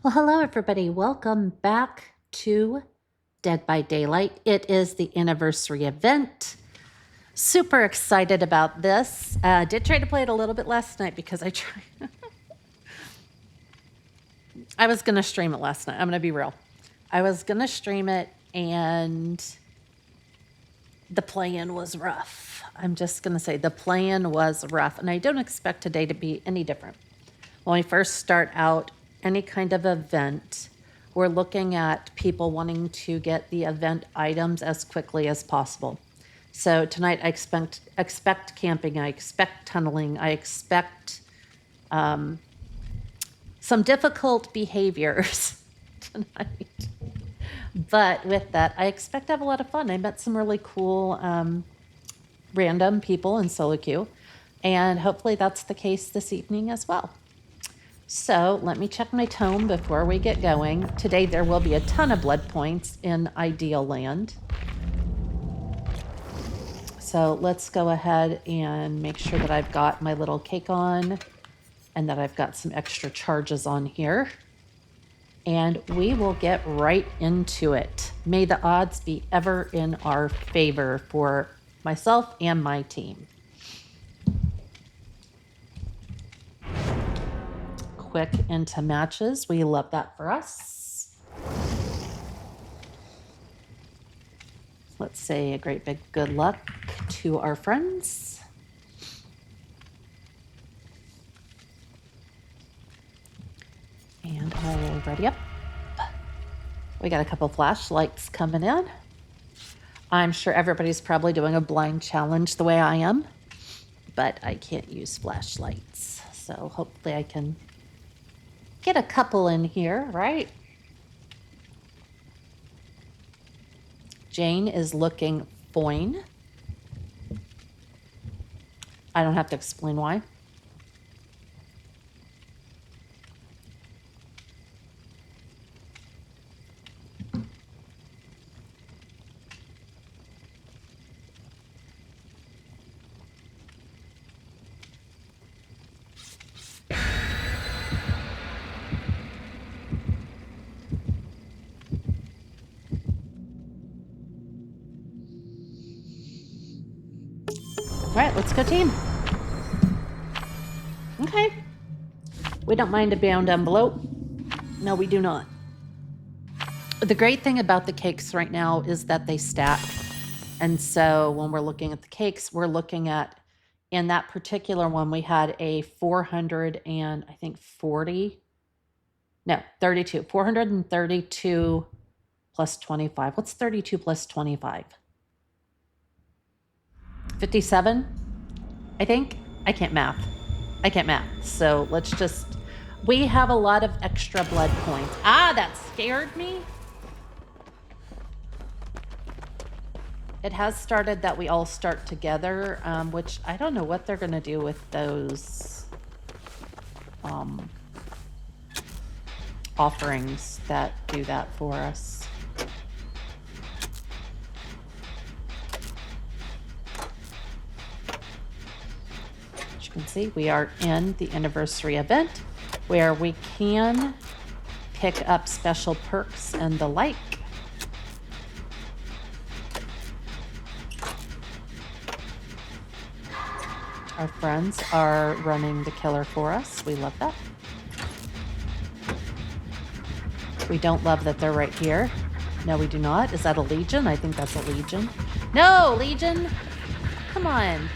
Well, hello, everybody. Welcome back to Dead by Daylight. It is the anniversary event. Super excited about this. Did try to play it a little bit last night because I was going to stream it last night. I'm going to be real. I was going to stream it and the play-in was rough. I'm just going to say the play-in was rough, and I don't expect today to be any different. When we first start out any kind of event, we're looking at people wanting to get the event items as quickly as possible. So tonight I expect camping, I expect tunneling, I expect some difficult behaviors tonight. But with that, I expect to have a lot of fun. I met some really cool random people in solo queue, and hopefully that's the case this evening as well. So let me check my tome before we get going. Today there will be a ton of blood points in Ideal Land. So let's go ahead and make sure that I've got my little cake on and that I've got some extra charges on here. And we will get right into it. May the odds be ever in our favor for myself and my team. Quick into matches. We love that for us. Let's say a great big good luck to our friends. And all ready up. We got a couple flashlights coming in. I'm sure everybody's probably doing a blind challenge the way I am, but I can't use flashlights. So hopefully I can get a couple in here, right? Jane is looking fine. I don't have to explain why. All right, let's go team. Okay. We don't mind a bound envelope. No, we do not. The great thing about the cakes right now is that they stack. And so when we're looking at the cakes, we're looking at, in that particular one, we had a 432 plus 25. What's 32 plus 25? 57, I think. I can't math. So let's just, we have a lot of extra blood points. Ah, that scared me. It has started that we all start together, which I don't know what they're going to do with those offerings that do that for us. As you can see, we are in the anniversary event where we can pick up special perks and the like. Our friends are running the killer for us. We love that. We don't love that they're right here. No, we do not. Is that a Legion? I think that's a Legion. No, Legion! Come on.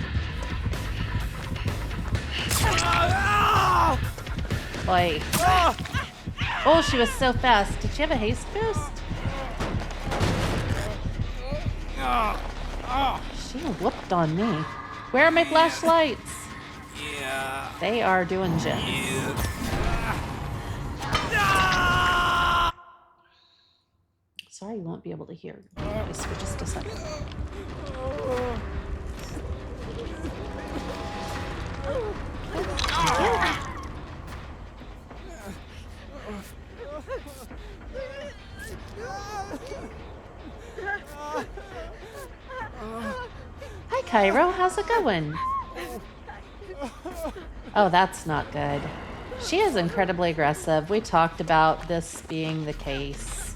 Boy. Oh, she was so fast. Did she have a haste boost? She whooped on me. Where are my flashlights? Yeah. They are doing jets. Sorry, you won't be able to hear my voice for just a second. Hi, Cairo. How's it going? Oh, that's not good. She is incredibly aggressive. We talked about this being the case.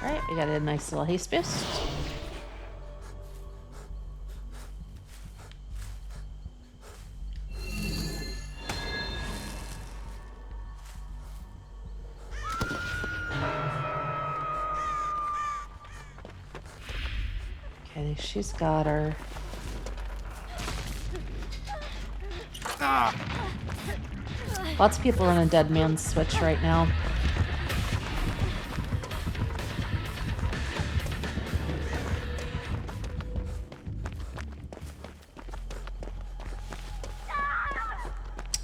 All right, we got a nice little haste boost. Okay, she's got her. Lots of people are on a dead man's switch right now.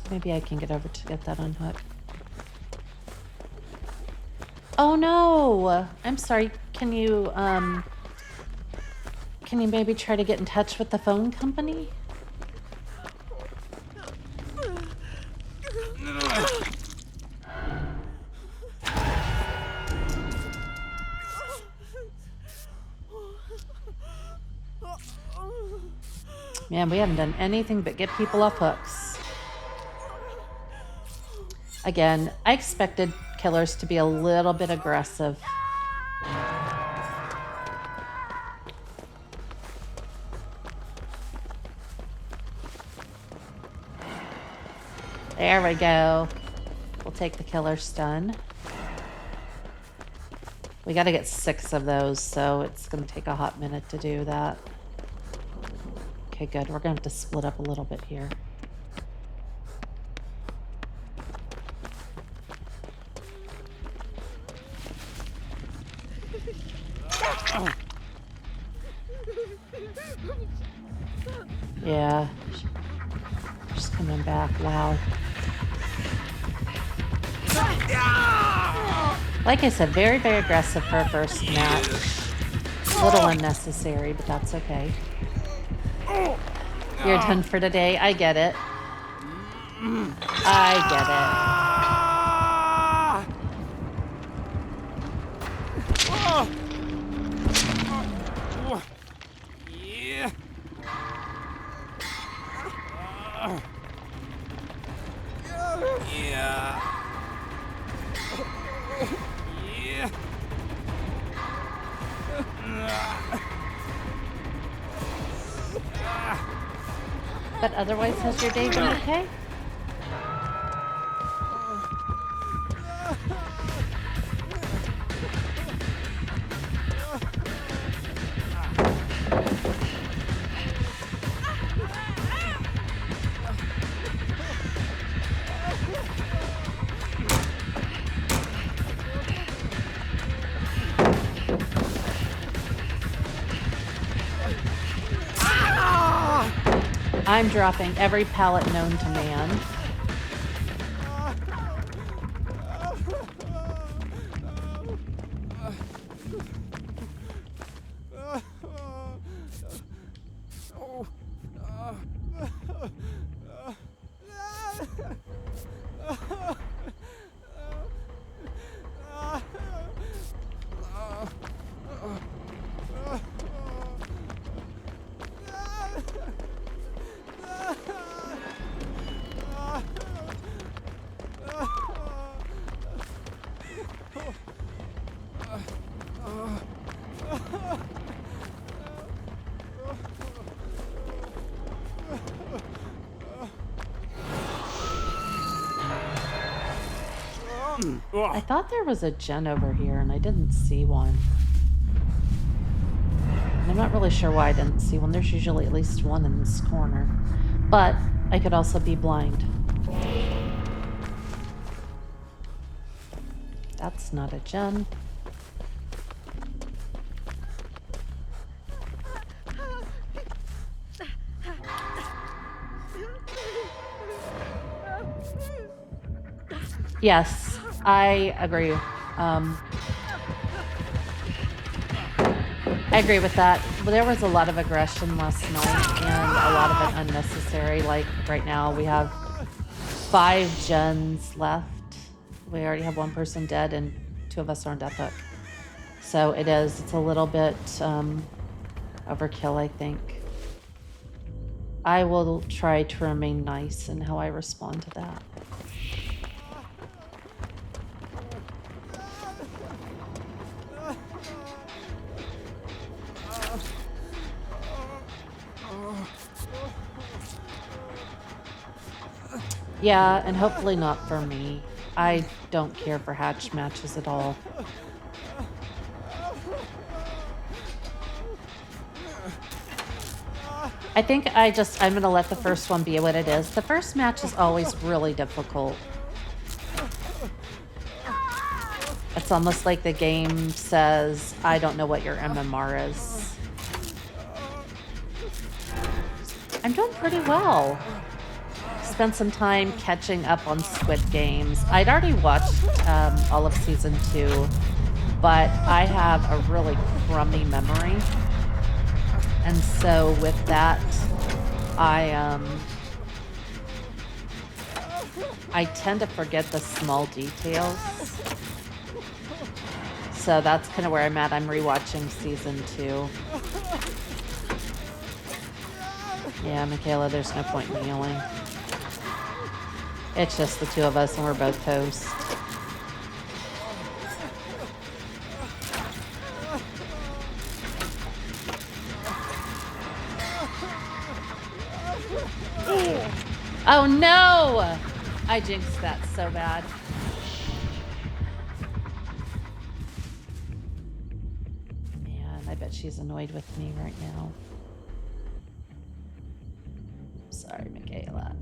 Maybe I can get over to get that unhooked. Oh no! I'm sorry. Can you maybe try to get in touch with the phone company? Man, we haven't done anything but get people off hooks. Again, I expected killers to be a little bit aggressive. There we go. We'll take the killer stun. We got to get 6 of those, so it's going to take a hot minute to do that. Okay, good. We're going to have to split up a little bit here. Yeah. She's coming back. Wow. Like I said, very, very aggressive for a first match. A little unnecessary, but that's okay. You're done for today. I get it. I get it. But otherwise, has your day been okay? I'm dropping every pallet known to man. I thought there was a gen over here and I didn't see one. And I'm not really sure why I didn't see one. There's usually at least one in this corner. But I could also be blind. That's not a gen. Yes, I agree. I agree with that. There was a lot of aggression last night and a lot of it unnecessary. Like right now we have 5 gens left. We already have 1 person dead and 2 of us are on death hook. So it is. It's a little bit overkill, I think. I will try to remain nice in how I respond to that. Yeah, and hopefully not for me. I don't care for hatch matches at all. I think I'm going to let the first one be what it is. The first match is always really difficult. It's almost like the game says, I don't know what your MMR is. I'm doing pretty well. Spent some time catching up on Squid Games. I'd already watched all of season 2, but I have a really crummy memory. And so with that, I tend to forget the small details. So that's kind of where I'm at. I'm rewatching season 2. Yeah, Michaela, there's no point in yelling. It's just the two of us and we're both toast. Oh no! I jinxed that so bad. Man, I bet she's annoyed with me right now. Sorry, Michaela.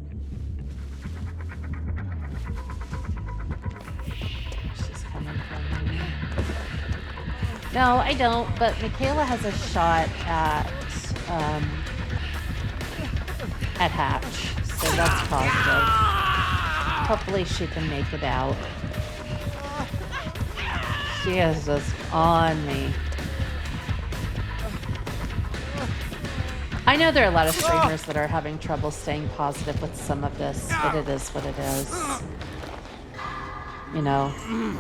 She's coming for me. No, I don't, but Michaela has a shot at hatch, so that's positive. Hopefully she can make it out. She is just on me. I know there are a lot of streamers that are having trouble staying positive with some of this, but it is what it is. You know,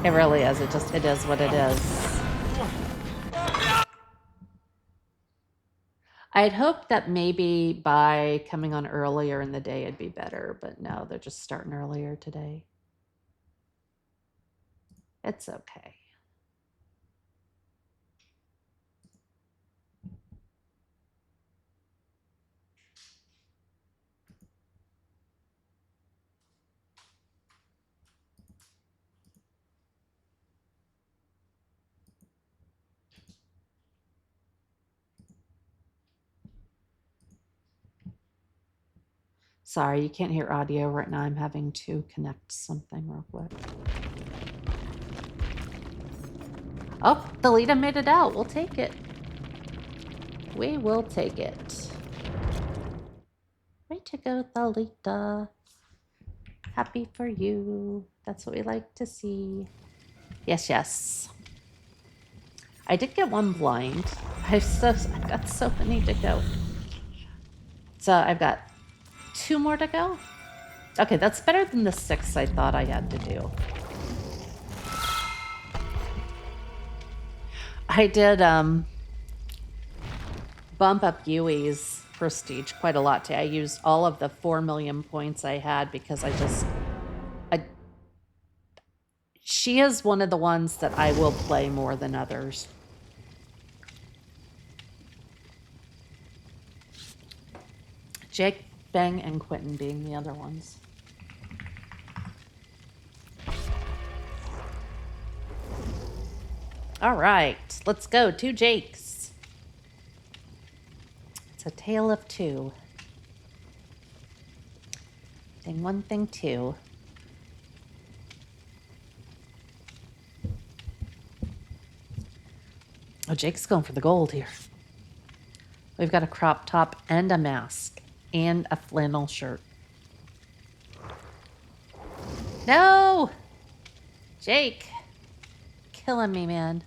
it really is. It is what it is. I'd hoped that maybe by coming on earlier in the day it'd be better, but no, they're just starting earlier today. It's okay. Sorry, you can't hear audio right now. I'm having to connect something real quick. Oh, Thalita made it out. We'll take it. We will take it. Way to go, Thalita. Happy for you. That's what we like to see. Yes, yes. I did get one blind. I've got so many to go. So I've got 2 more to go. Okay, that's better than the 6 I thought I had to do. I did bump up Yui's prestige quite a lot today. I used all of the 4 million points I had because she is one of the ones that I will play more than others. Jake, Bang, and Quentin being the other ones. All right, let's go. 2 Jakes. It's a tale of 2. Thing 1, thing 2. Oh, Jake's going for the gold here. We've got a crop top and a mask and a flannel shirt. No! Jake! Killing me, man.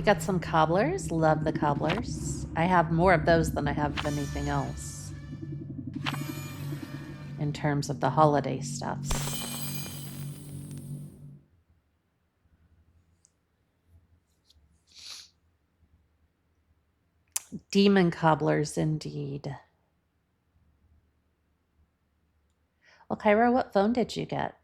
got some cobblers. Love the cobblers. I have more of those than I have of anything else in terms of the holiday stuffs. Demon cobblers, indeed. Well, Kyra, what phone did you get?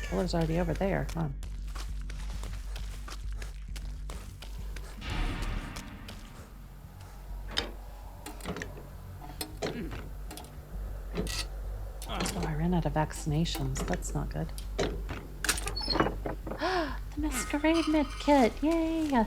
Killer's already over there, huh? Oh, I ran out of vaccinations. That's not good. The Masquerade med kit. Yay!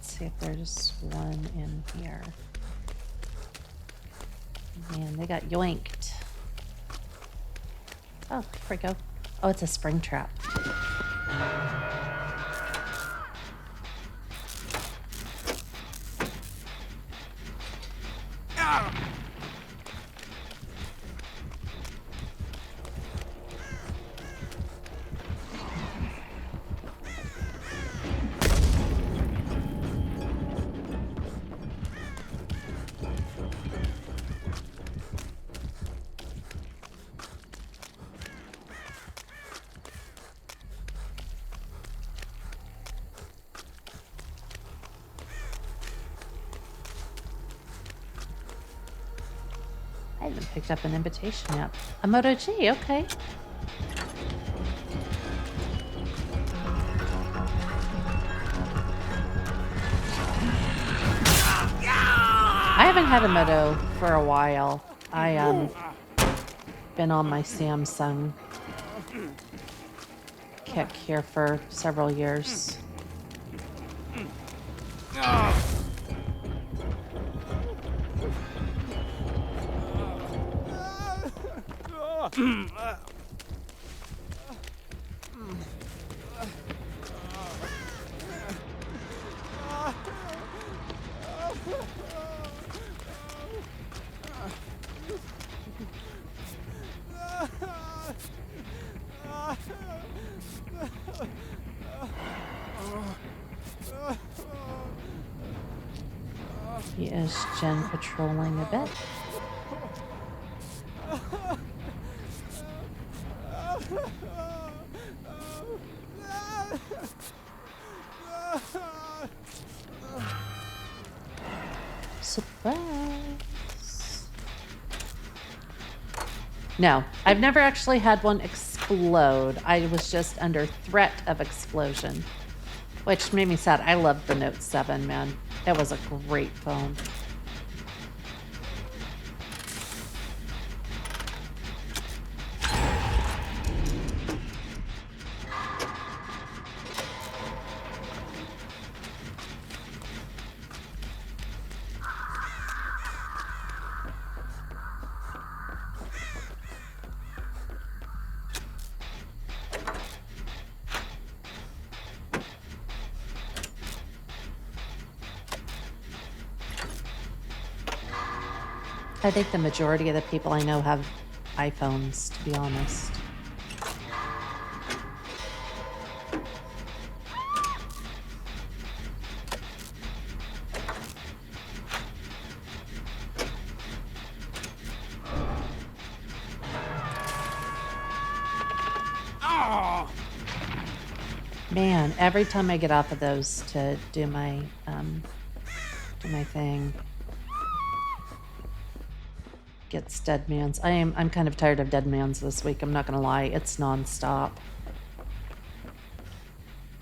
See if there's one in here. Man, they got yoinked. Oh, here we go. Oh, it's a spring trap. I haven't picked up an invitation yet. A Moto G, okay. I haven't had a Moto for a while. I been on my Samsung kick here for several years. He is gen patrolling a bit. Surprise. No, I've never actually had one explode. I was just under threat of explosion, which made me sad. I loved the Note 7, man. It was a great phone. I think the majority of the people I know have iPhones, to be honest. Man, every time I get off of those to do my thing, gets dead man's. I'm kind of tired of dead man's this week. I'm not gonna lie, it's nonstop.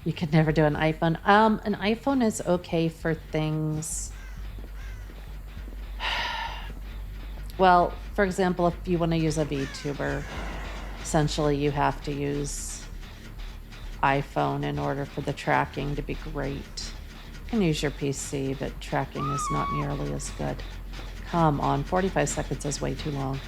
You could never do an iPhone. An iPhone is okay for things. Well, for example, if you want to use a VTuber, essentially you have to use iPhone in order for the tracking to be great. You can use your PC, but tracking is not nearly as good. Come on, 45 seconds is way too long.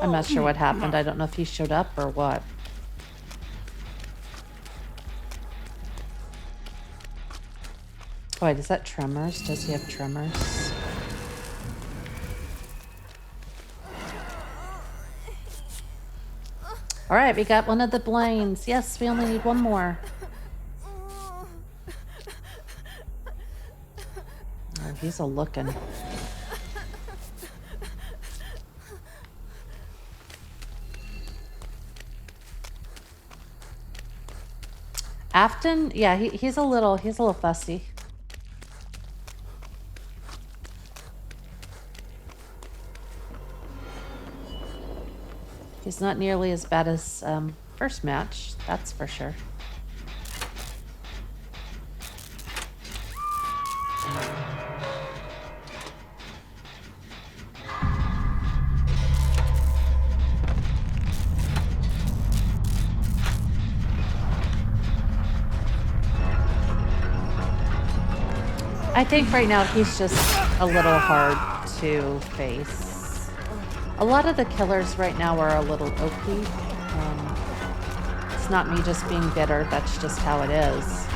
I'm not sure what happened. I don't know if he showed up or what. Oh, wait, is that tremors? Does he have tremors? All right, we got one of the Blaines. Yes, we only need one more. Oh, he's a looking. Afton, yeah, he's a little fussy. He's not nearly as bad as first match, that's for sure. I think right now he's just a little hard to face. A lot of the killers right now are a little OP. It's not me just being bitter, that's just how it is.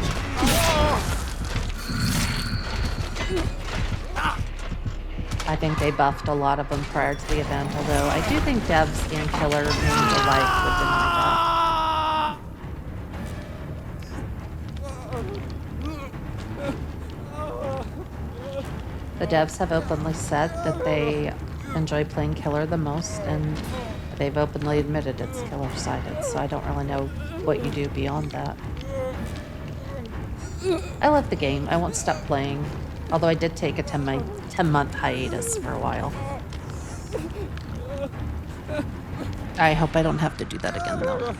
I think they buffed a lot of them prior to the event, although I do think devs and killer means a life would deny that. The devs have openly said that they enjoy playing killer the most, and they've openly admitted it's killer-sided, so I don't really know what you do beyond that. I love the game. I won't stop playing, although I did take a 10-month hiatus for a while. I hope I don't have to do that again, though.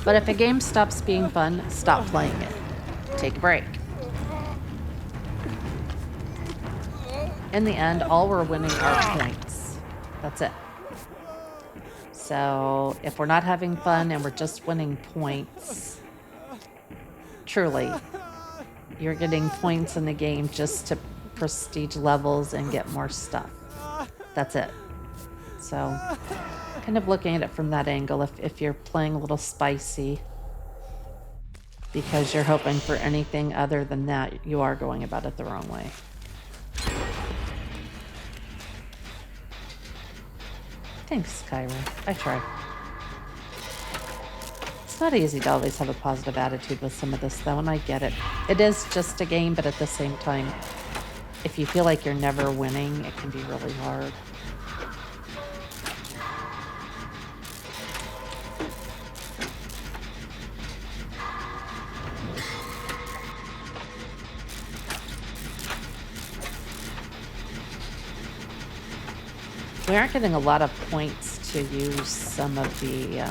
But if a game stops being fun, stop playing it. Take a break. In the end, all we're winning are points. That's it. So if we're not having fun and we're just winning points, truly, you're getting points in the game just to prestige levels and get more stuff. That's it. So kind of looking at it from that angle, if you're playing a little spicy because you're hoping for anything other than that, you are going about it the wrong way. Thanks, Kyra. I try. It's not easy to always have a positive attitude with some of this, though, and I get it. It is just a game, but at the same time, if you feel like you're never winning, it can be really hard. We aren't getting a lot of points to use some of the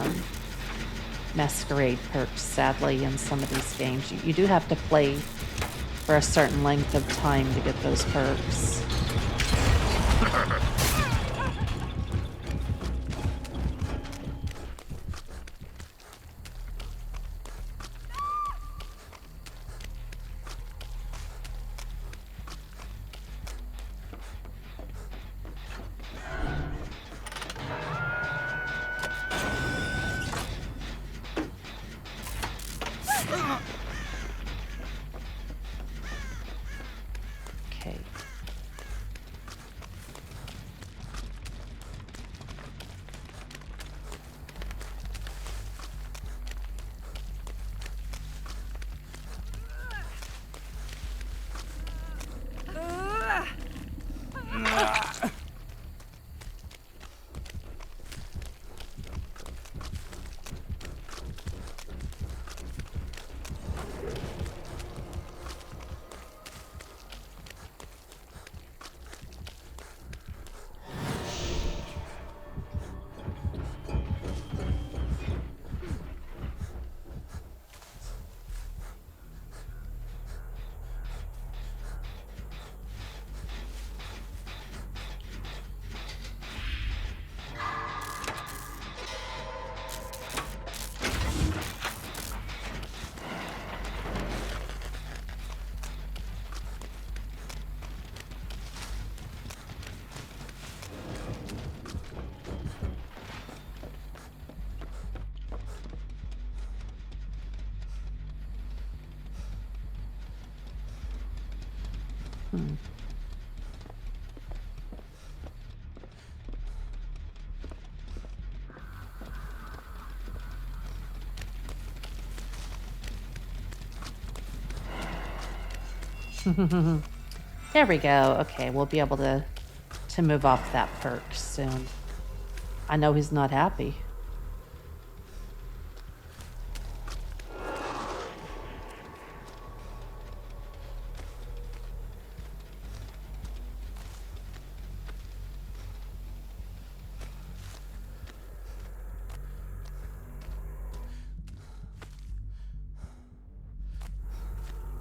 Masquerade perks, sadly, in some of these games. You do have to play for a certain length of time to get those perks. There we go. Okay, we'll be able to move off that perk soon. I know he's not happy.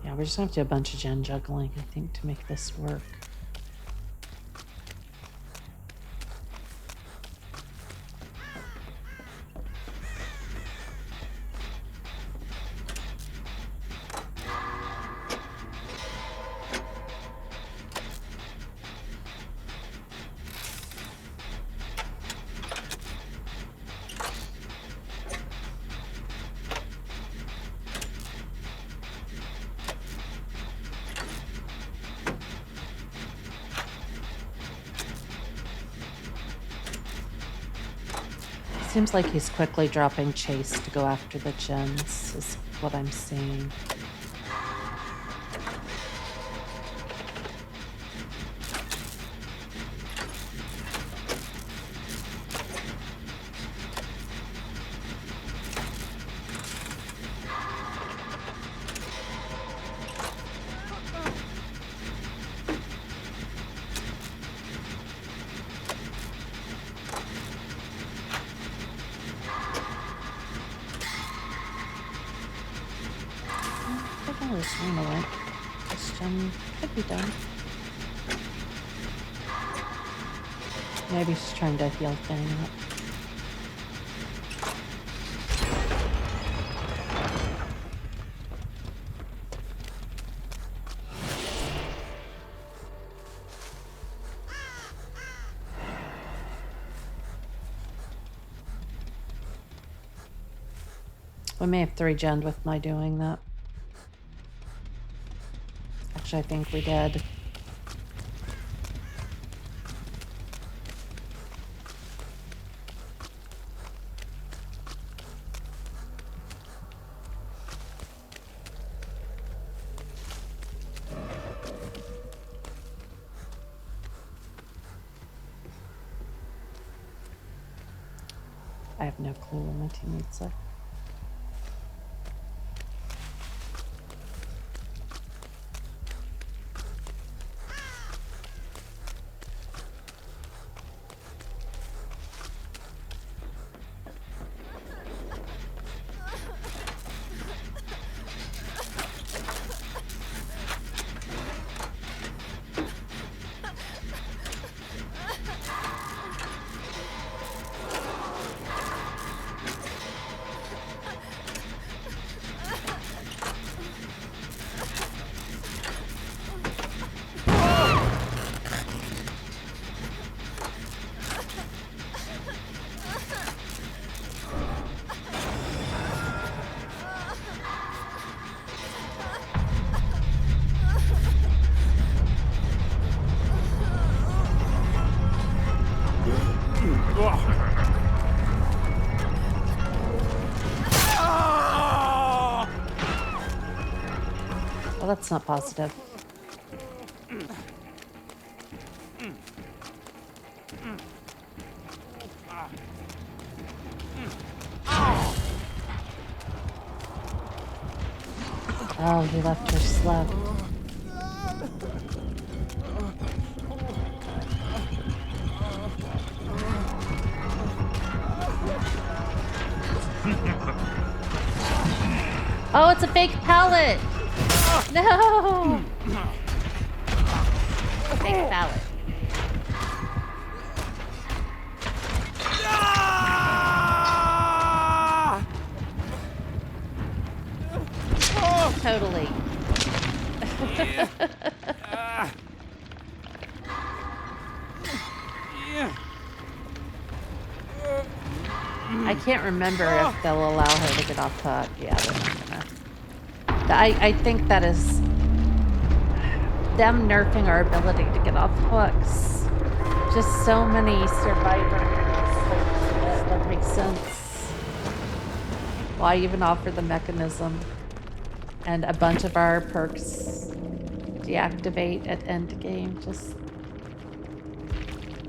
Yeah, we're just gonna have to do a bunch of gen juggling, I think, to make this work. Seems like he's quickly dropping chase to go after the gens, is what I'm seeing. This one went. This gen could be done. Maybe she's trying to heal thing up. We may have 3 gen'd with my doing that. Actually, I think we did. I have no clue what my teammates are. Well, that's not positive. Oh, he left her slug. Oh, it's a fake pallet! No! Fake pallet. Totally. I can't remember if they'll allow her to get off hook. Yeah, they're not gonna. I think that is them nerfing our ability to get off hooks. Just so many survivors. That makes sense. Why even offer the mechanism? And a bunch of our perks deactivate at end game. Just,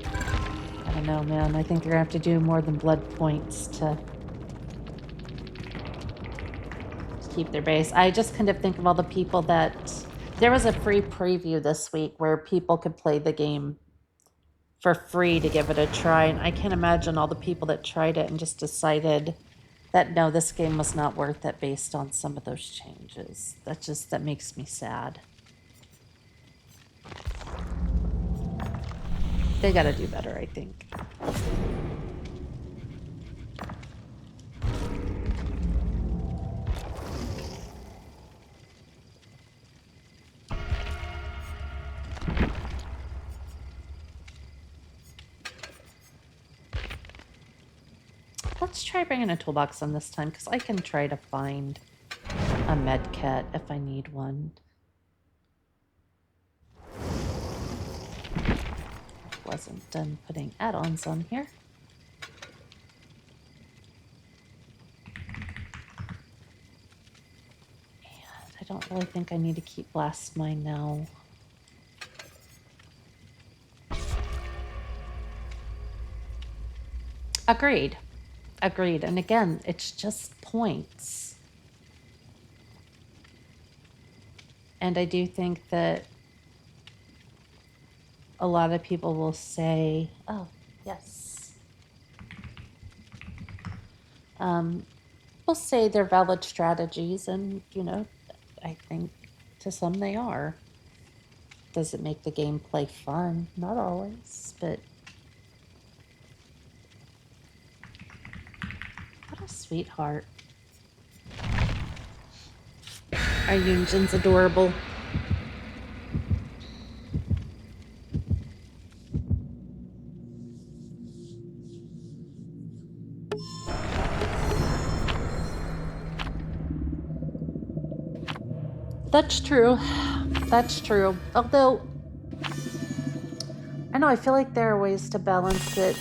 I don't know, man. I think they're gonna have to do more than blood points to keep their base. I just kind of think of all the people that there was a free preview this week where people could play the game for free to give it a try, and I can't imagine all the people that tried it and just decided that no, this game was not worth it based on some of those changes. That makes me sad. They gotta do better, I think. Let's try bringing a toolbox on this time, because I can try to find a med kit if I need one. Wasn't done putting add-ons on here. And I don't really think I need to keep blast mine now. Agreed. Agreed. And again, it's just points. And I do think that a lot of people will say, oh, yes. Will say they're valid strategies, and, you know, I think to some they are. Does it make the gameplay fun? Not always, but what a sweetheart. Our Yunjin's adorable. That's true. That's true. Although, I know, I feel like there are ways to balance it.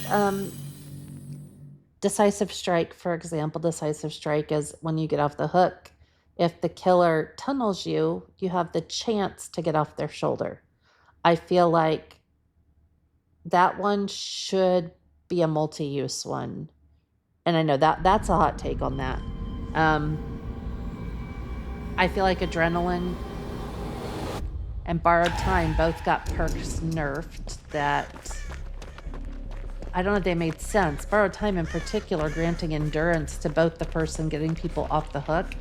Decisive strike, for example. Decisive strike is when you get off the hook. If the killer tunnels you, you have the chance to get off their shoulder. I feel like that one should be a multi-use one. And I know that's a hot take on that. I feel like Adrenaline and Borrowed Time both got perks nerfed that I don't know if they made sense. Borrowed Time in particular granting endurance to both the person getting people off the hook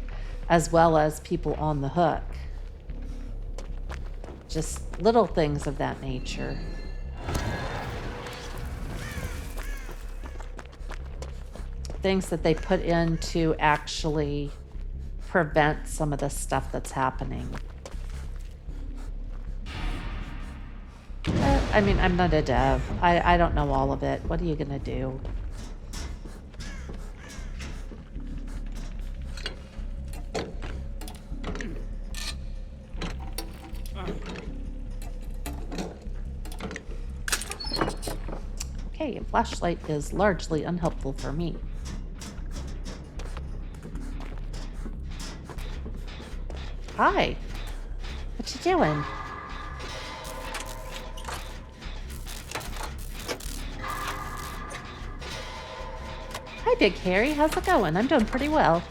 as well as people on the hook. Just little things of that nature. Things that they put in to actually prevent some of the stuff that's happening. I mean, I'm not a dev. I don't know all of it. What are you gonna do? Okay, a flashlight is largely unhelpful for me. Hi. What you doing? Hi, Big Harry. How's it going? I'm doing pretty well.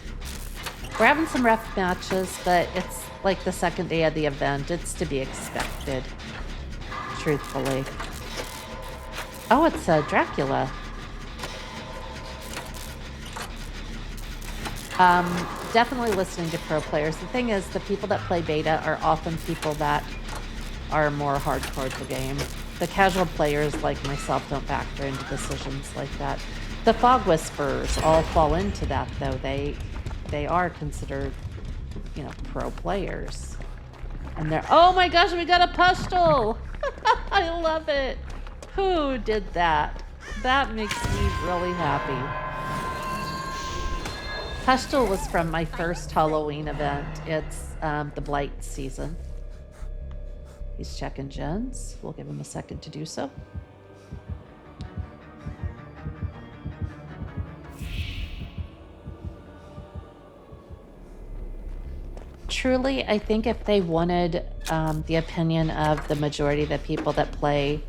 We're having some rough matches, but like the second day of the event. It's to be expected, truthfully. Oh, it's Dracula. Definitely listening to pro players. The thing is, the people that play beta are often people that are more hardcore to the game. The casual players like myself don't factor into decisions like that. The Fog Whisperers all fall into that, though. They are considered, you know, pro players. And they're, oh my gosh, we got a pustule! I love it! Who did that? That makes me really happy. Pustule was from my first Halloween event. It's the Blight season. He's checking gens. We'll give him a second to do so. Truly, I think if they wanted the opinion of the majority of the people that play,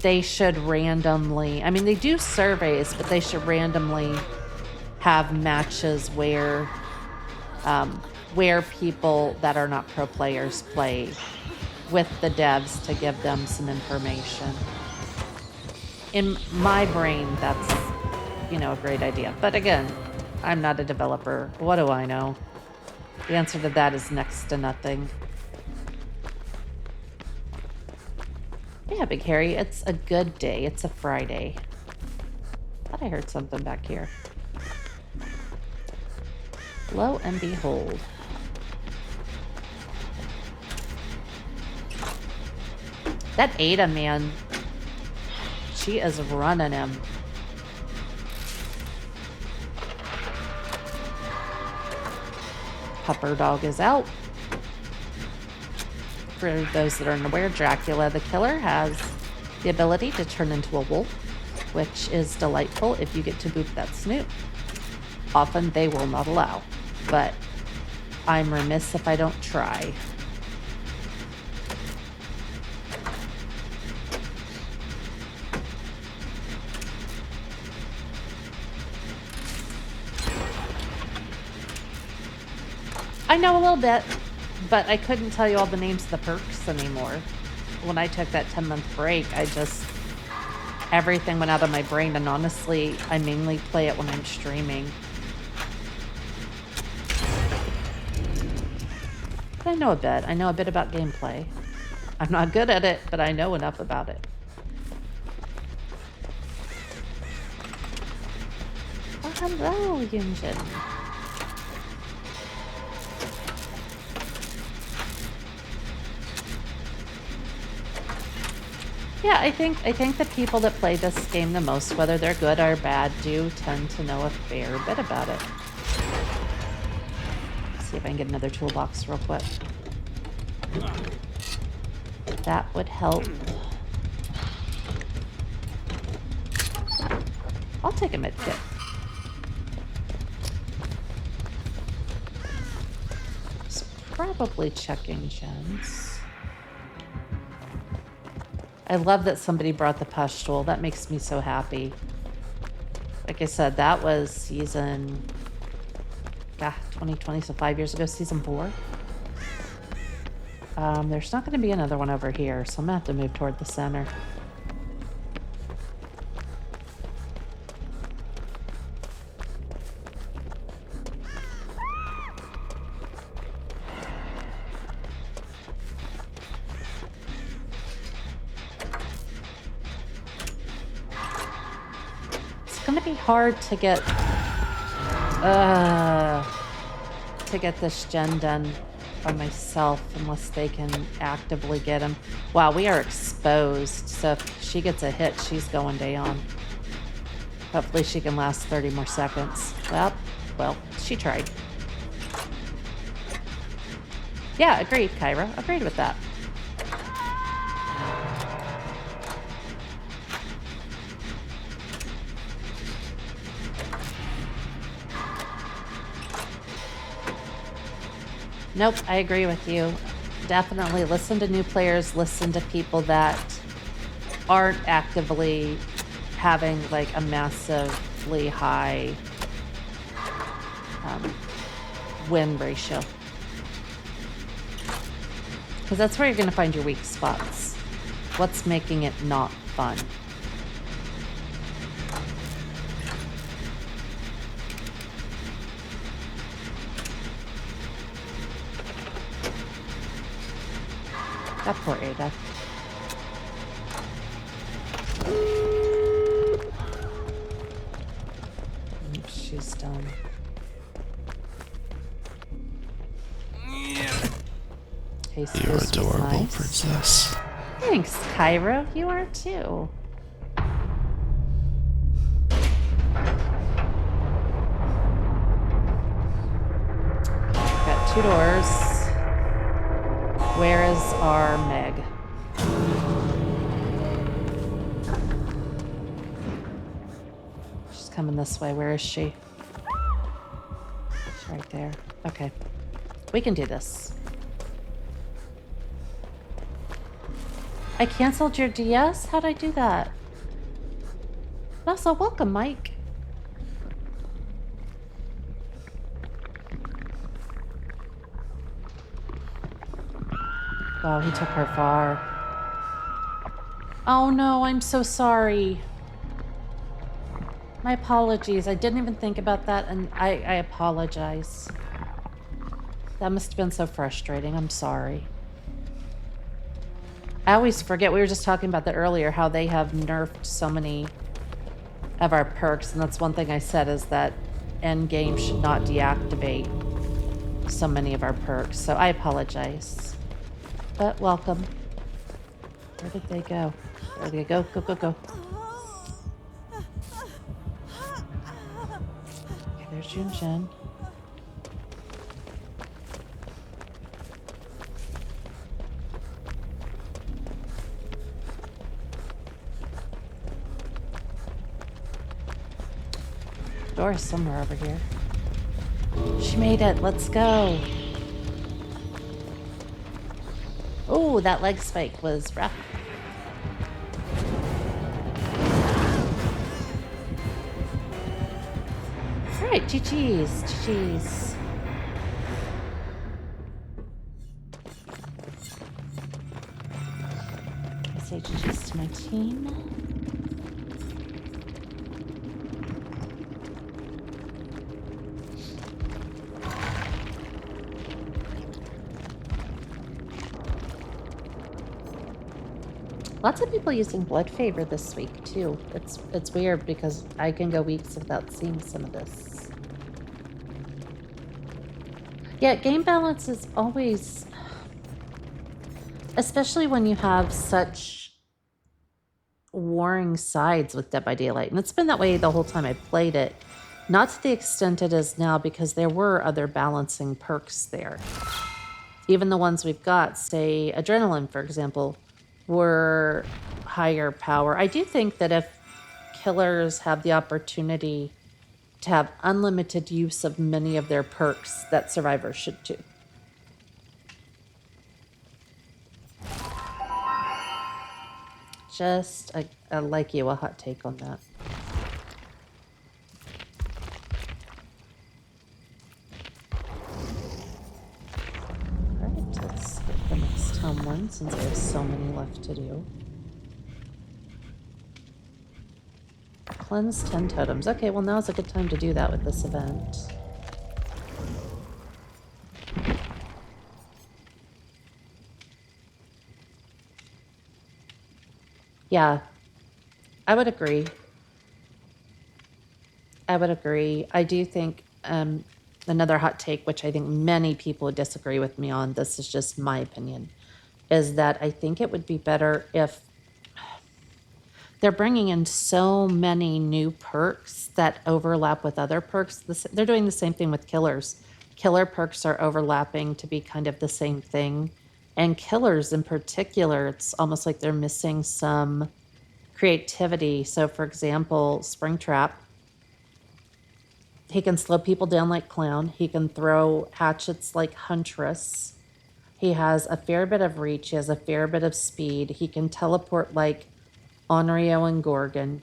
they should randomly, I mean, they do surveys, but they should randomly have matches where people that are not pro players play with the devs to give them some information. In my brain, that's, you know, a great idea. But again, I'm not a developer. What do I know? The answer to that is next to nothing. Yeah, Big Harry, it's a good day. It's a Friday. Thought I heard something back here. Lo and behold. That Ada, man. She is running him. Pupper dog is out. For those that aren't aware, Dracula the killer has the ability to turn into a wolf, which is delightful if you get to boop that snoot. Often they will not allow, but I'm remiss if I don't try. I know a little bit, but I couldn't tell you all the names of the perks anymore. When I took that 10-month break, everything went out of my brain, and honestly, I mainly play it when I'm streaming. But I know a bit. I know a bit about gameplay. I'm not good at it, but I know enough about it. Oh, hello, Yunjin. Yeah, I think the people that play this game the most, whether they're good or bad, do tend to know a fair bit about it. Let's see if I can get another toolbox real quick. That would help. I'll take a med kit. So probably checking gens. I love that somebody brought the pustule. That makes me so happy. Like I said, that was season 2020, so 5 years ago, season 4. There's not going to be another one over here, so I'm going to have to move toward the center. Hard to get this gen done by myself unless they can actively get him. Wow, we are exposed, so if she gets a hit, she's going down. Hopefully she can last 30 more seconds. Well, she tried. Yeah, agreed, Kyra. Agreed with that. Nope, I agree with you. Definitely listen to new players, listen to people that aren't actively having like a massively high win ratio. Because that's where you're going to find your weak spots. What's making it not fun? That poor Ada. She's done. Hey, You're adorable, nice. princess. Thanks, Cairo. You are too. Got 2 doors. Where is our Meg? She's coming this way. Where is she? She's right there. Okay. We can do this. I canceled your DS? How'd I do that? Also, welcome, Mike. Wow, he took her far. Oh no, I'm so sorry. My apologies. I didn't even think about that, and I apologize. That must have been so frustrating. I'm sorry. I always forget. We were just talking about that earlier, how they have nerfed so many of our perks, and that's one thing I said is that endgame should not deactivate so many of our perks. So I apologize. But welcome. Where did they go? There they go. Go, go, go. Okay, there's Jun Jin. Door is somewhere over here. She made it. Let's go. Oh, that leg spike was rough. All right, GG's. GG's. I say GG's to my team. Lots of people using Blood Favor this week too. It's weird because I can go weeks without seeing some of this. Yeah, game balance is always, especially when you have such warring sides with Dead by Daylight, and it's been that way the whole time I played it. Not to the extent it is now, because there were other balancing perks there. Even the ones we've got, say Adrenaline, for example, were higher power. I do think that if killers have the opportunity to have unlimited use of many of their perks, that survivors should too. Just I like you, a hot take on that. Alright, let's hit the next home one since I have so many left to do. Cleanse 10 totems. Okay, well now's a good time to do that with this event. Yeah, I would agree. I would agree. I do think another hot take, which I think many people would disagree with me on, this is just my opinion, is that I think it would be better if they're bringing in so many new perks that overlap with other perks. They're doing the same thing with killers. Killer perks are overlapping to be kind of the same thing. And killers in particular, it's almost like they're missing some creativity. So for example, Springtrap, he can slow people down like Clown. He can throw hatchets like Huntress. He has a fair bit of reach. He has a fair bit of speed. He can teleport like Onryo and Gorgon.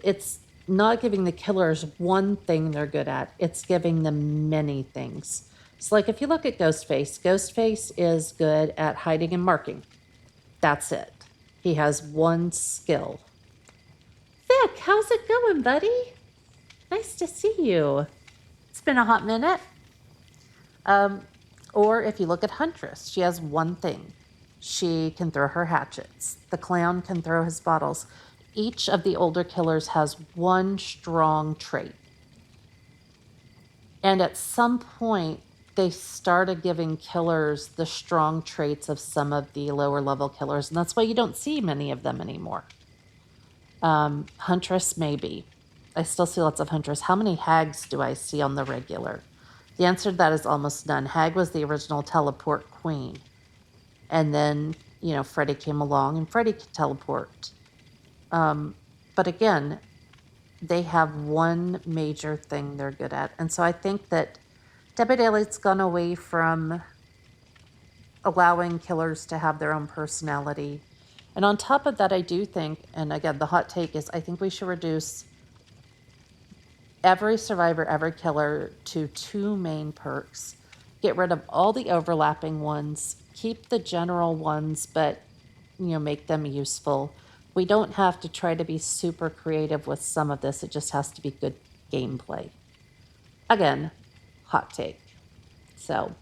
It's not giving the killers one thing they're good at. It's giving them many things. So like if you look at Ghostface, Ghostface is good at hiding and marking. That's it. He has one skill. Vic, how's it going, buddy? Nice to see you. It's been a hot minute. Or if you look at Huntress, she has one thing. She can throw her hatchets. The clown can throw his bottles. Each of the older killers has one strong trait. And at some point, they started giving killers the strong traits of some of the lower level killers. And that's why you don't see many of them anymore. Huntress, maybe. I still see lots of Huntress. How many hags do I see on the regular? The answer to that is almost none. Hag was the original teleport queen. And then, Freddy came along and Freddy could teleport. But again, they have one major thing they're good at. And so I think that Debbie Daylight's gone away from allowing killers to have their own personality. And on top of that, I do think, and again, the hot take is I think we should reduce every survivor, every killer to 2 main perks. Get rid of all the overlapping ones, keep the general ones, but make them useful. We don't have to try to be super creative with some of this. It just has to be good gameplay. Again, hot take. So,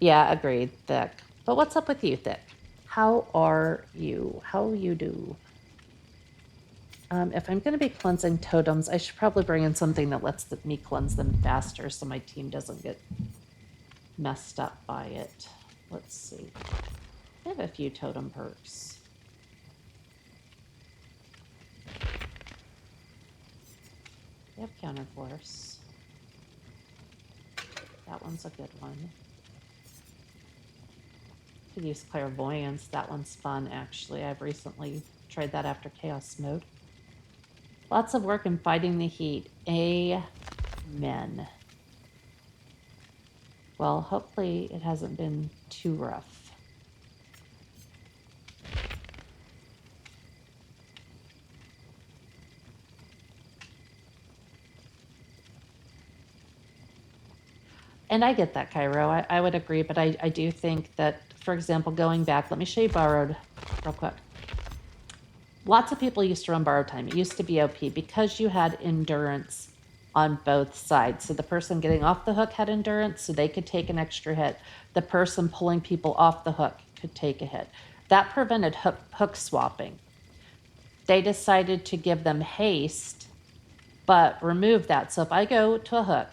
yeah, agreed, Thick. But what's up with you, Thick? How are you? How you do? If I'm going to be cleansing totems, I should probably bring in something that lets me cleanse them faster so my team doesn't get messed up by it. Let's see. I have a few totem perks. I have counterforce. That one's a good one. Could use clairvoyance. That one's fun, actually. I've recently tried that after chaos mode. Lots of work in fighting the heat. Amen. Well, hopefully it hasn't been too rough. And I get that, Cairo. I would agree, but I do think that, for example, going back, let me show you Borrowed real quick. Lots of people used to run Borrowed Time. It used to be OP because you had endurance on both sides. So the person getting off the hook had endurance, so they could take an extra hit. The person pulling people off the hook could take a hit. That prevented hook swapping. They decided to give them haste, but remove that. So if I go to a hook,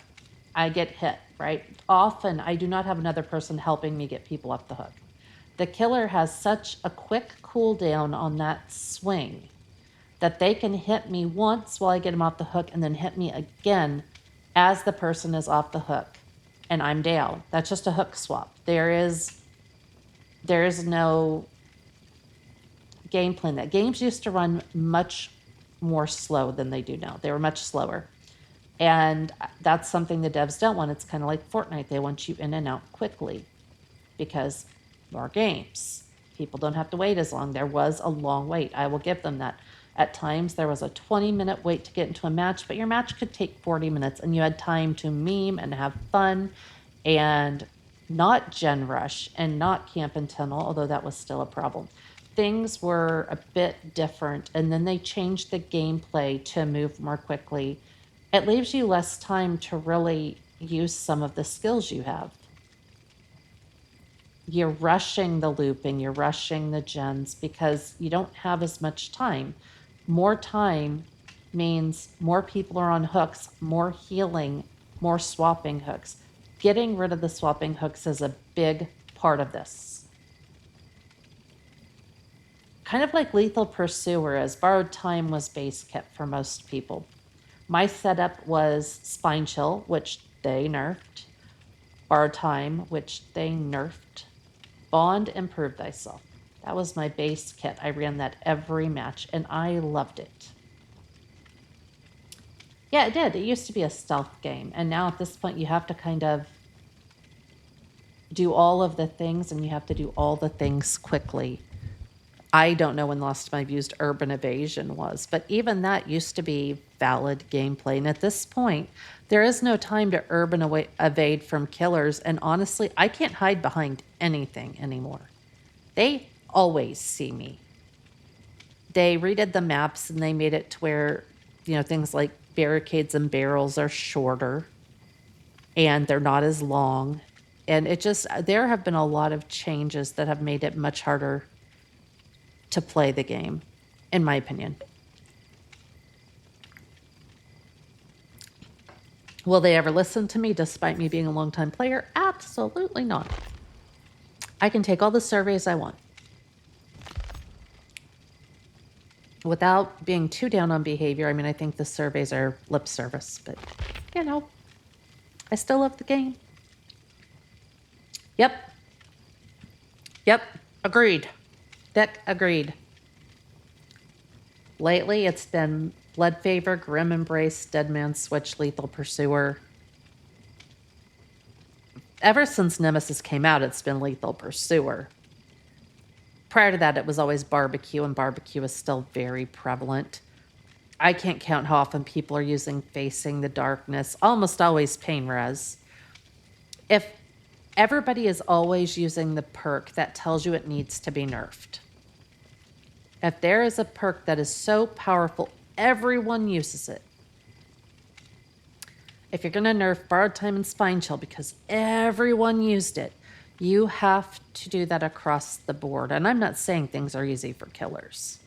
I get hit, right? Often I do not have another person helping me get people off the hook. The killer has such a quick cooldown on that swing that they can hit me once while I get them off the hook and then hit me again as the person is off the hook and I'm down. That's just a hook swap. There is no game plan. That games used to run much more slow than they do now. They were much slower. And that's something the devs don't want. It's kind of like Fortnite. They want you in and out quickly because more games. People don't have to wait as long. There was a long wait. I will give them that. At times, there was a 20-minute wait to get into a match, but your match could take 40 minutes, and you had time to meme and have fun and not gen rush and not camp and tunnel, although that was still a problem. Things were a bit different, and then they changed the gameplay to move more quickly. It leaves you less time to really use some of the skills you have. You're rushing the looping, you're rushing the gens because you don't have as much time. More time means more people are on hooks, more healing, more swapping hooks. Getting rid of the swapping hooks is a big part of this. Kind of like Lethal Pursuer, as Borrowed Time was base kit for most people. My setup was Spine Chill, which they nerfed. Borrowed Time, which they nerfed. Bond and Prove Thyself. That was my base kit. I ran that every match, and I loved it. Yeah, it did. It used to be a stealth game, and now at this point you have to kind of do all of the things, and you have to do all the things quickly. I don't know when the last time I've used Urban Evasion was, but even that used to be valid gameplay. And at this point, there is no time to urban evade from killers. And honestly, I can't hide behind anything anymore. They always see me. They redid the maps and they made it to where, things like barricades and barrels are shorter and they're not as long. And there have been a lot of changes that have made it much harder to play the game, in my opinion. Will they ever listen to me despite me being a longtime player? Absolutely not. I can take all the surveys I want. Without being too down on behavior, I think the surveys are lip service, but, I still love the game. Yep. Agreed. Deck agreed. Lately, it's been Blood Favor, Grim Embrace, Dead Man Switch, Lethal Pursuer. Ever since Nemesis came out, it's been Lethal Pursuer. Prior to that, it was always Barbecue, and Barbecue is still very prevalent. I can't count how often people are using Facing the Darkness, almost always Pain Res. If everybody is always using the perk, that tells you it needs to be nerfed. If there is a perk that is so powerful, everyone uses it. If you're going to nerf Borrowed Time and Spine Chill because everyone used it, you have to do that across the board. And I'm not saying things are easy for killers.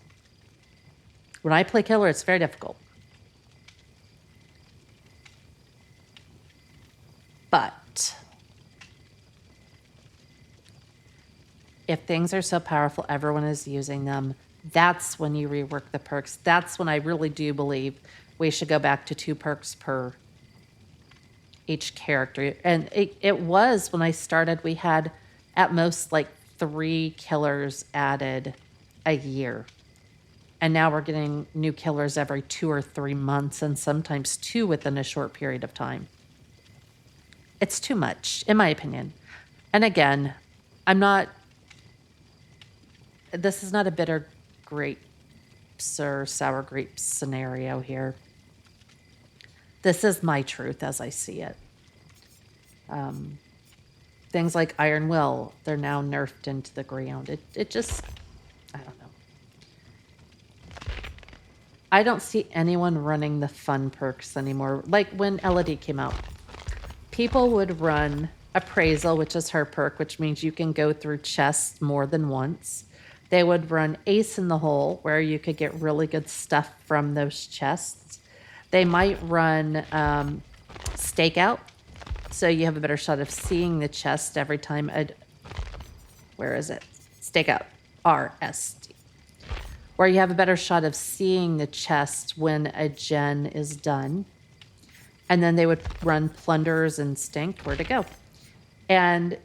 When I play killer, it's very difficult. But if things are so powerful, everyone is using them, that's when you rework the perks. That's when I really do believe we should go back to 2 perks per each character. And it was, when I started, we had at most like 3 killers added a year. And now we're getting new killers every 2 or 3 months, and sometimes 2 within a short period of time. It's too much, in my opinion. And again, this is not a bitter grapes or sour grapes scenario here. This is my truth as I see it. Things like Iron Will, they're now nerfed into the ground. It just, I don't know. I don't see anyone running the fun perks anymore. Like when LED came out, people would run Appraisal, which is her perk, which means you can go through chests more than once. They would run Ace in the Hole, where you could get really good stuff from those chests. They might run Stakeout, so you have a better shot of seeing the chest every time. Where is it? Stakeout, RST. Where you have a better shot of seeing the chest when a gen is done. And then they would run Plunderer's Instinct, where to go. And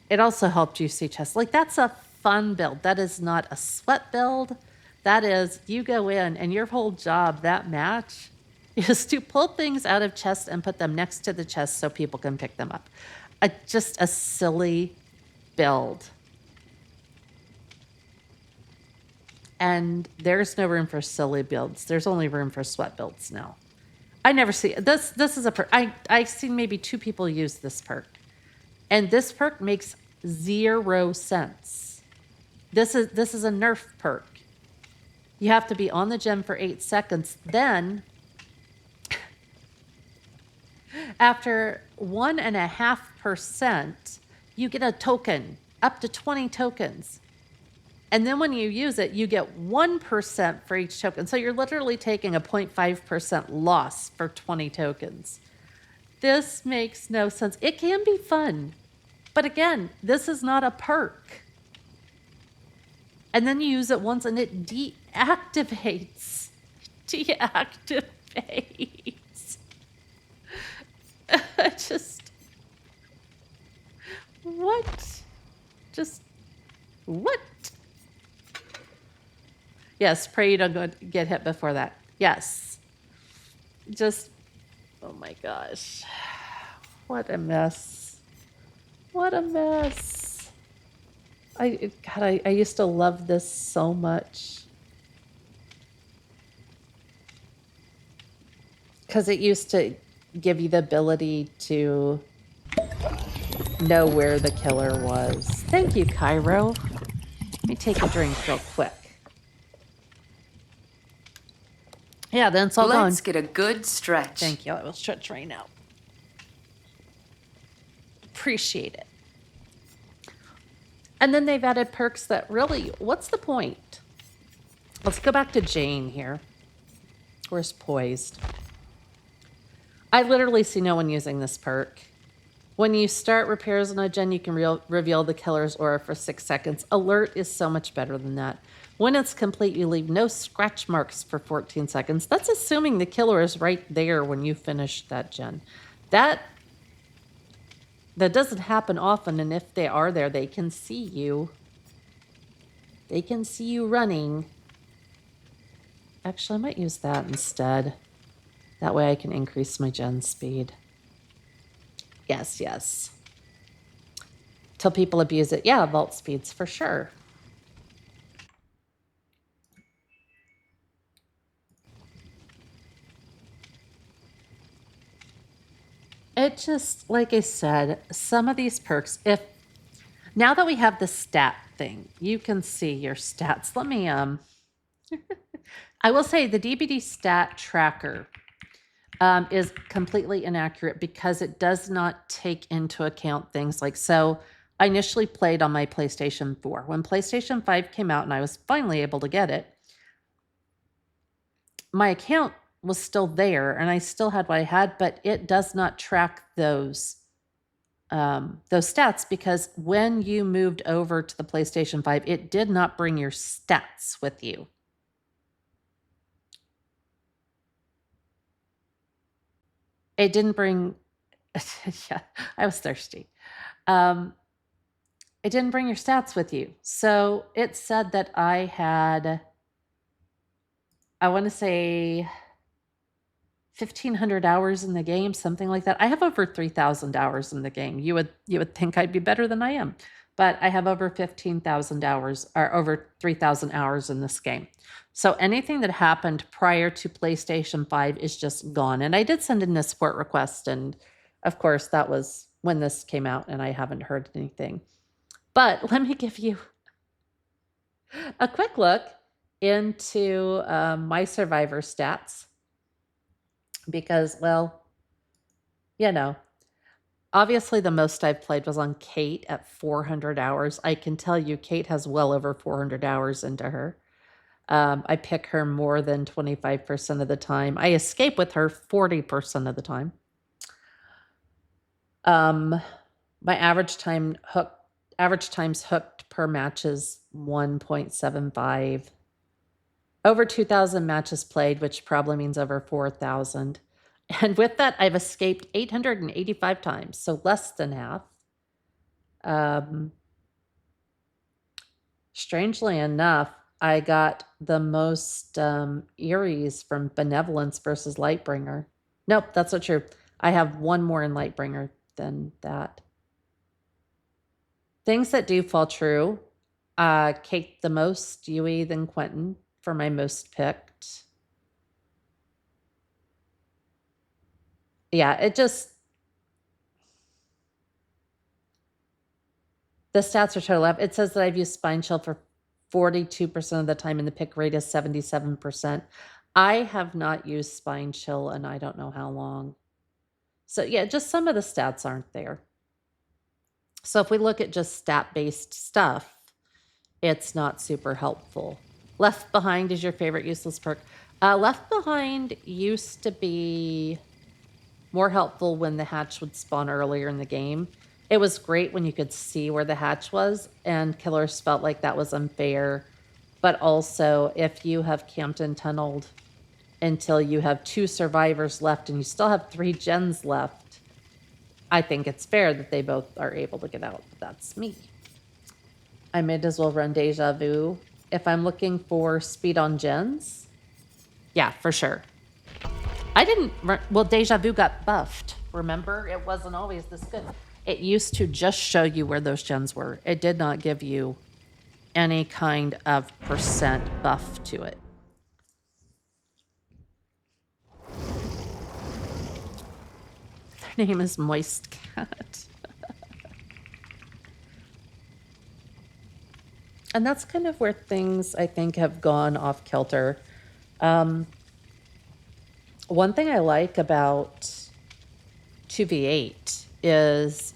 it also helped you see chests. Like, that's a fun build. That is not a sweat build. That is, you go in and your whole job that match is to pull things out of chests and put them next to the chest so people can pick them up. Just a silly build. And there's no room for silly builds. There's only room for sweat builds now. I never see this. This is a perk. I've seen maybe 2 people use this perk, and this perk makes 0 sense. This is a nerf perk. You have to be on the gem for 8 seconds. Then, after 1.5%, you get a token, up to 20 tokens. And then when you use it, you get 1% for each token. So you're literally taking a 0.5% loss for 20 tokens. This makes no sense. It can be fun. But again, this is not a perk. And then you use it once and it deactivates. Deactivates. What? What? Yes, pray you don't get hit before that. Yes. Oh my gosh. What a mess. What a mess. I used to love this so much. Because it used to give you the ability to know where the killer was. Thank you, Cairo. Let me take a drink real quick. Yeah, then it's all gone. Let's get a good stretch. Thank you. I will stretch right now. Appreciate it. And then they've added perks that really, what's the point? Let's go back to Jane here. Where's Poised? I literally see no one using this perk. When you start repairs on a gen, you can reveal the killer's aura for 6 seconds. Alert is so much better than that. When it's complete, you leave no scratch marks for 14 seconds. That's assuming the killer is right there when you finish that gen. That doesn't happen often, and if they are there, they can see you. They can see you running. Actually, I might use that instead. That way I can increase my gen speed. Yes, yes. Till people abuse it. Yeah, vault speeds for sure. It just, like I said, some of these perks, now that we have the stat thing, you can see your stats. Let me, I will say the DBD stat tracker is completely inaccurate because it does not take into account things like, so I initially played on my PlayStation 4. When PlayStation 5 came out and I was finally able to get it, my account was still there and I still had what I had, but it does not track those stats because when you moved over to the PlayStation 5, it did not bring your stats with you. It didn't bring, yeah, I was thirsty. It didn't bring your stats with you. So it said that I had, I want to say 1,500 hours in the game, something like that. I have over 3,000 hours in the game. You would think I'd be better than I am, but I have over 15,000 hours or over 3,000 hours in this game. So anything that happened prior to PlayStation 5 is just gone. And I did send in a support request, and of course that was when this came out, and I haven't heard anything. But let me give you a quick look into my survivor stats. Because, well, you know, obviously the most I've played was on Kate at 400 hours. I can tell you Kate has well over 400 hours into her. I pick her more than 25% of the time. I escape with her 40% of the time. My average times hooked per match is 1.75. Over 2,000 matches played, which probably means over 4,000. And with that, I've escaped 885 times, so less than half. Strangely enough, I got the most Eries from Benevolence versus Lightbringer. Nope, that's not true. I have one more in Lightbringer than that. Things that do fall true. Kate the most, Yui, then Quentin for my most picked. Yeah, it just... The stats are total up. It says that I've used Spine Chill for 42% of the time and the pick rate is 77%. I have not used Spine Chill and I don't know how long. So yeah, just some of the stats aren't there. So if we look at just stat-based stuff, it's not super helpful. Left Behind is your favorite useless perk. Left Behind used to be more helpful when the hatch would spawn earlier in the game. It was great when you could see where the hatch was, and killers felt like that was unfair. But also, if you have camped and tunneled until you have 2 survivors left and you still have 3 gens left, I think it's fair that they both are able to get out. But that's me. I might as well run Deja Vu. If I'm looking for speed on gens, yeah, for sure. I didn't run, well, Deja Vu got buffed. Remember, it wasn't always this good. It used to just show you where those gens were. It did not give you any kind of percent buff to it. Her name is Moist Cat. And that's kind of where things, I think, have gone off kilter. One thing I like about 2v8 is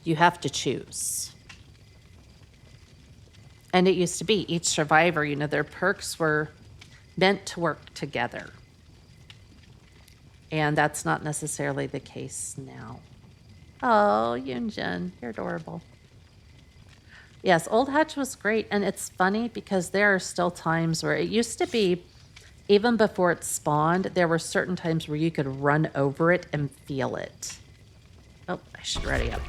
you have to choose. And it used to be each survivor, you know, their perks were meant to work together. And that's not necessarily the case now. Oh, Yunjin, you're adorable. Yes, Old Hatch was great. And it's funny because there are still times where it used to be, even before it spawned, there were certain times where you could run over it and feel it. Oh, I should ready up.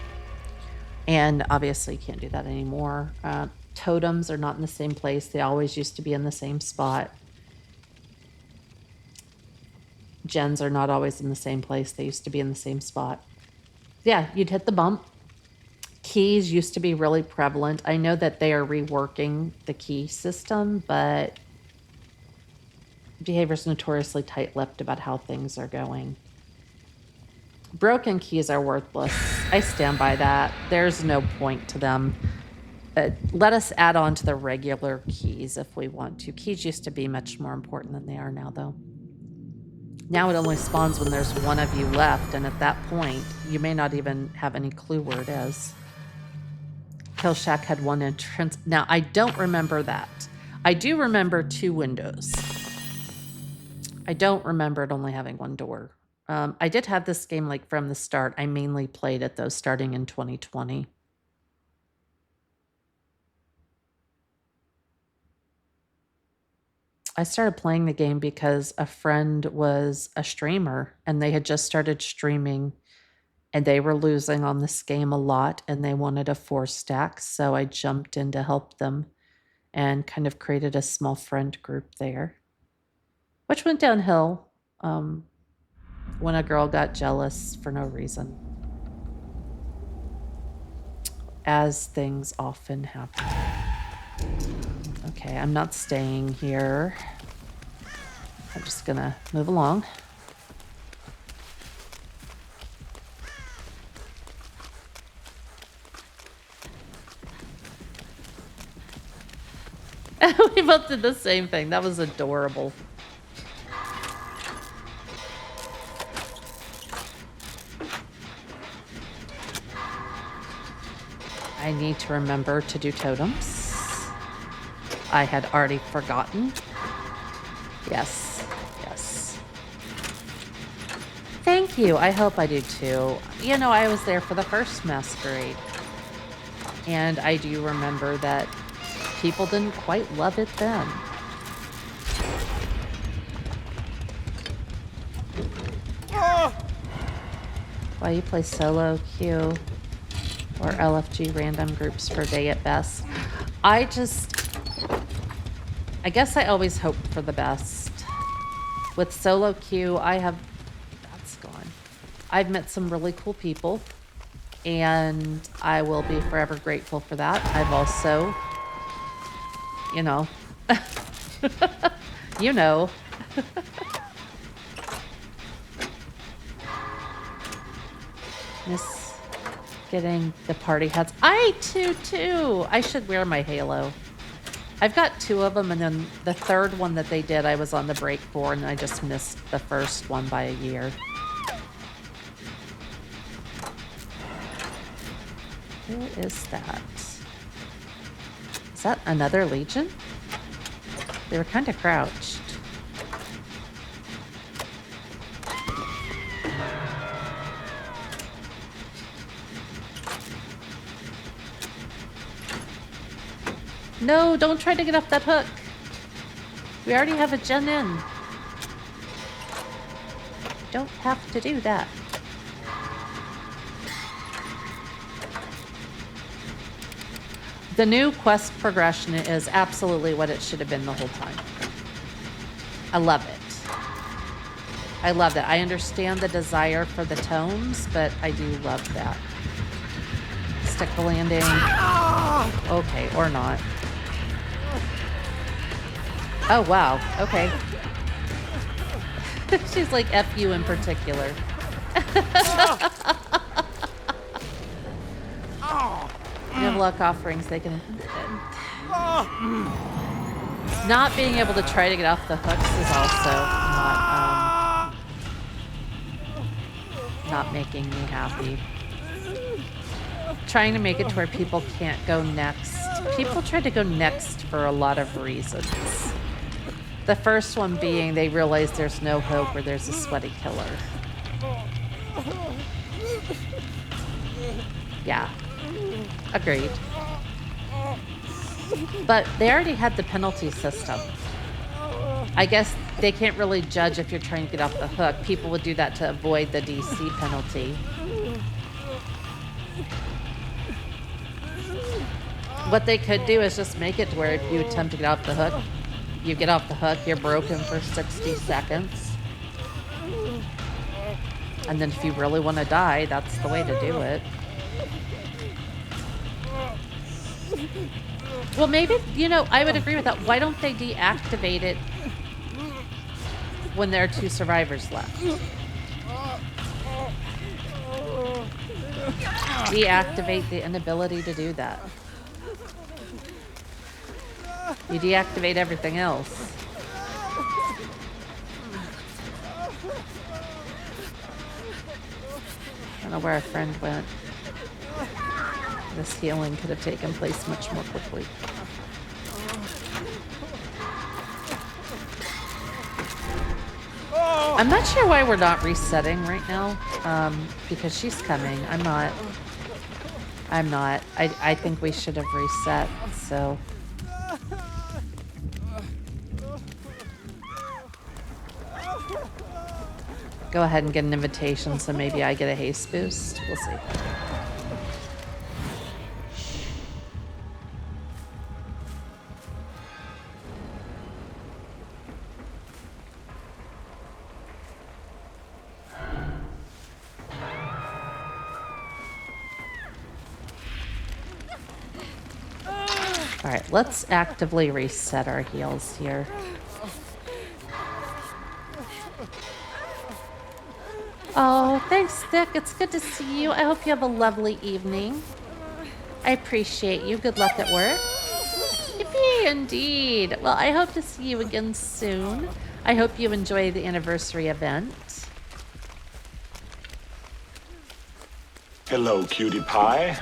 And obviously you can't do that anymore. Totems are not in the same place. They always used to be in the same spot. Gens are not always in the same place. They used to be in the same spot. Yeah, you'd hit the bump. Keys used to be really prevalent. I know that they are reworking the key system, but behavior's notoriously tight-lipped about how things are going. Broken keys are worthless. I stand by that. There's no point to them. Let us add on to the regular keys if we want to. Keys used to be much more important than they are now, though. Now it only spawns when there's one of you left, and at that point, you may not even have any clue where it is. Kill Shack had one entrance. Now, I don't remember that. I do remember 2 windows. I don't remember it only having 1 door. I did have this game like from the start. I mainly played it, though, starting in 2020. I started playing the game because a friend was a streamer, and they had just started streaming, and they were losing on this game a lot, and they wanted a 4-stack, so I jumped in to help them and kind of created a small friend group there, which went downhill when a girl got jealous for no reason, as things often happen. Okay, I'm not staying here. I'm just gonna move along. We both did the same thing. That was adorable. I need to remember to do totems. I had already forgotten. Yes, yes. Thank you. I hope I do too. You know, I was there for the first Masquerade. And I do remember that people didn't quite love it then. Why you play solo queue or LFG random groups for day at best? I guess I always hope for the best. With solo queue, that's gone. I've met some really cool people, and I will be forever grateful for that. I've also, you know, you know. Miss getting the party hats. I too. I should wear my halo. I've got 2 of them, and then the third one that they did, I was on the break for, and I just missed the first one by a year. Who is that? Is that another Legion? They were kind of crouched. No, don't try to get off that hook. We already have a gen in. Don't have to do that. The new quest progression is absolutely what it should have been the whole time. I love it. I love that. I understand the desire for the tomes, but I do love that. Stick the landing. Okay, or not. Oh, wow. Okay. She's like, F you in particular. Give luck offerings. They can. Not being able to try to get off the hooks is also not making me happy. Trying to make it to where people can't go next. People try to go next for a lot of reasons. The first one being they realize there's no hope or there's a sweaty killer. Yeah, agreed. But they already had the penalty system. I guess they can't really judge if you're trying to get off the hook. People would do that to avoid the DC penalty. What they could do is just make it to where if you attempt to get off the hook, you get off the hook, you're broken for 60 seconds. And then if you really want to die, that's the way to do it. Well, maybe, I would agree with that. Why don't they deactivate it when there are 2 survivors left? Deactivate the inability to do that. You deactivate everything else. I don't know where our friend went. This healing could have taken place much more quickly. I'm not sure why we're not resetting right now, because she's coming. I'm not. I think we should have reset, so. Go ahead and get an invitation so maybe I get a haste boost. We'll see. All right, let's actively reset our heals here. Oh, thanks, Dick. It's good to see you. I hope you have a lovely evening. I appreciate you. Good luck at work. Yippee, indeed. Well, I hope to see you again soon. I hope you enjoy the anniversary event. Hello, cutie pie.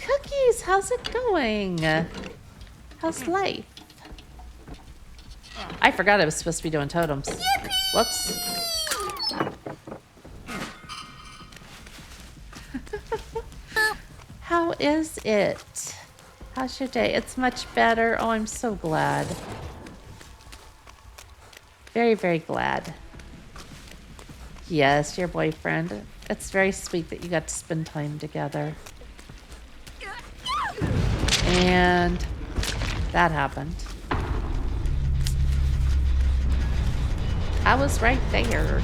Cookies, how's it going? How's life? I forgot I was supposed to be doing totems. Whoops. How is it? How's your day? It's much better. Oh, I'm so glad. Very, very glad. Yes, your boyfriend. It's very sweet that you got to spend time together. And that happened. I was right there.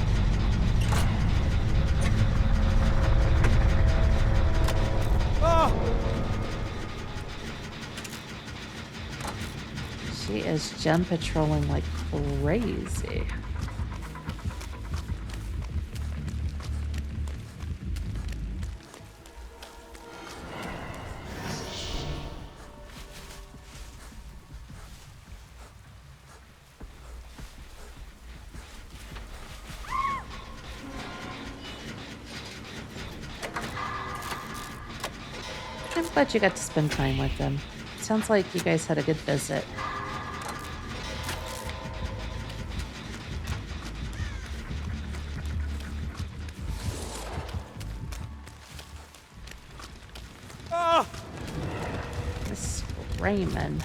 She is gem patrolling like crazy. I'm glad you got to spend time with them. Sounds like you guys had a good visit. Miss Raymond.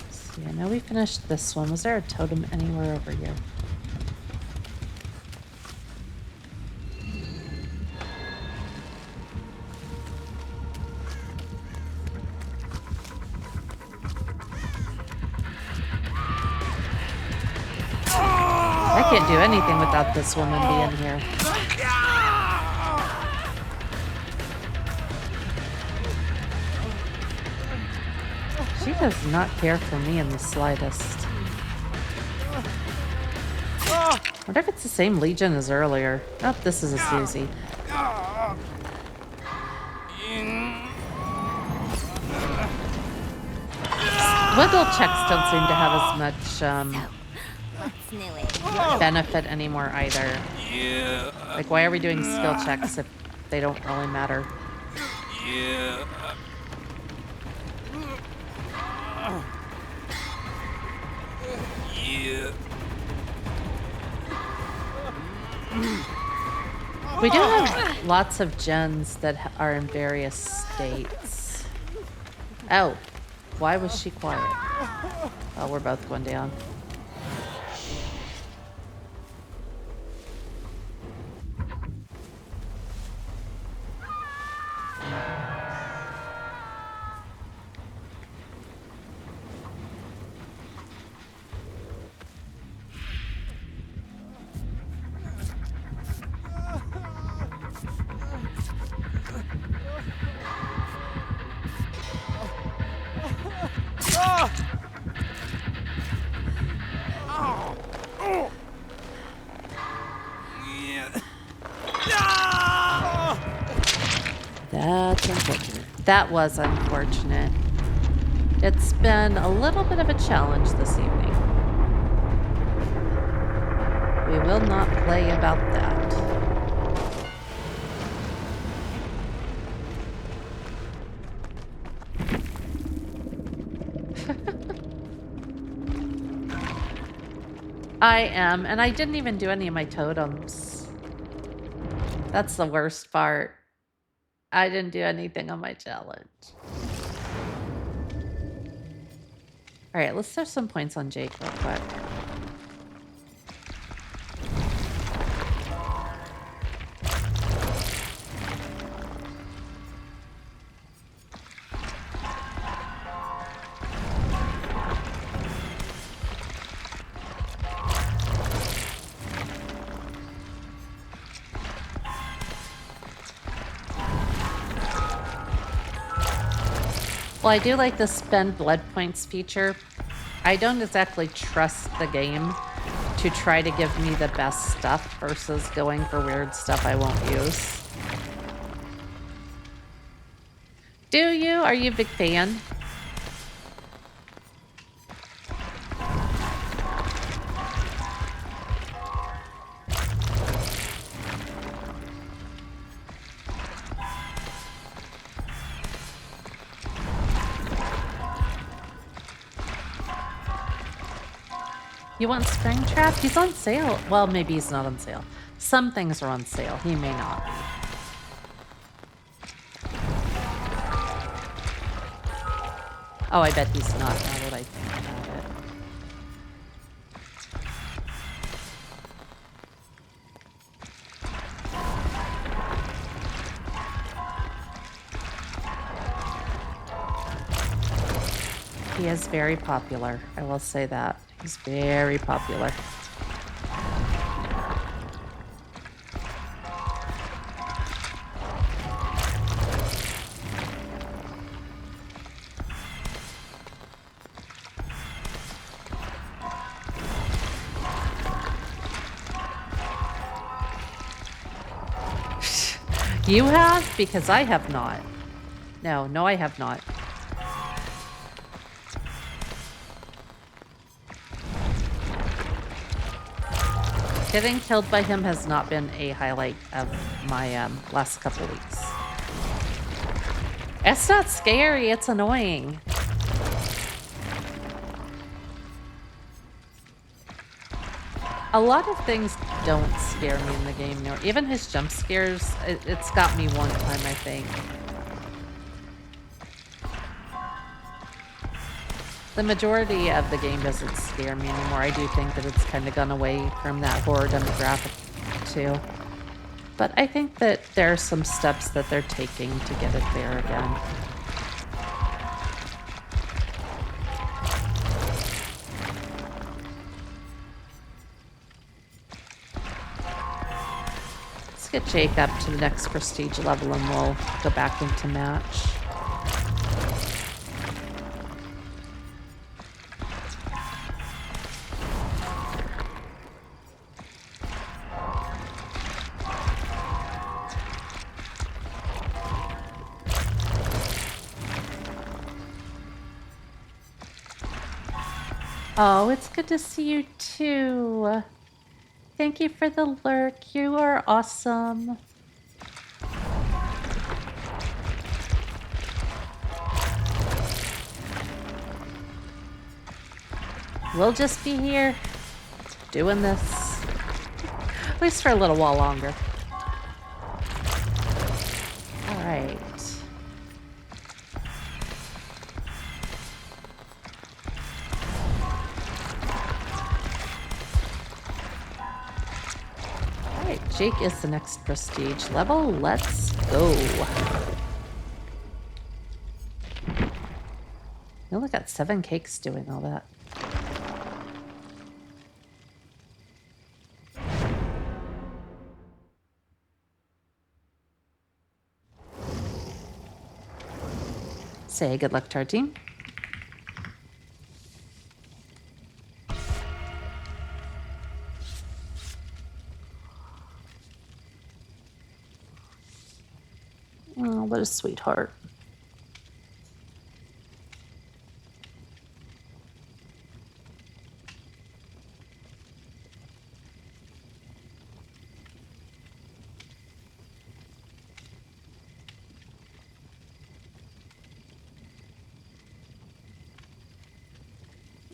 See, I know we finished this one. Was there a totem anywhere over here? That can't do anything without this woman being here. She does not care for me in the slightest. I wonder if it's the same Legion as earlier. Oh, this is a Susie. Wiggle checks don't seem to have as much benefit anymore either. Like, why are we doing skill checks if they don't really matter? We do have lots of gens that are in various states. Oh, why was she quiet? Oh, we're both going down. That's unfortunate. That was unfortunate. It's been a little bit of a challenge this evening. We will not play about that. I am, and I didn't even do any of my totems. That's the worst part. I didn't do anything on my challenge. All right, let's throw some points on Jake real quick. Well, I do like the spend blood points feature. I don't exactly trust the game to try to give me the best stuff versus going for weird stuff I won't use. Do you? Are you a big fan? You want Springtrap? He's on sale. Well, maybe he's not on sale. Some things are on sale. He may not be. Oh, I bet he's not now that I think about it. He is very popular. I will say that. He's very popular. You have? Because I have not. No, I have not. Getting killed by him has not been a highlight of my last couple weeks. It's not scary, it's annoying. A lot of things don't scare me in the game now. Even his jump scares, it's got me one time, I think. The majority of the game doesn't scare me anymore. I do think that it's kind of gone away from that horror demographic too. But I think that there are some steps that they're taking to get it there again. get Jake up to the next prestige level and we'll go back into match. Oh, it's good to see you too. Thank you for the lurk. You are awesome. We'll just be here doing this. At least for a little while longer. All right. All right, Jake is the next prestige level. Let's go. We only got 7 cakes doing all that. Say good luck to our team. Oh, what a sweetheart.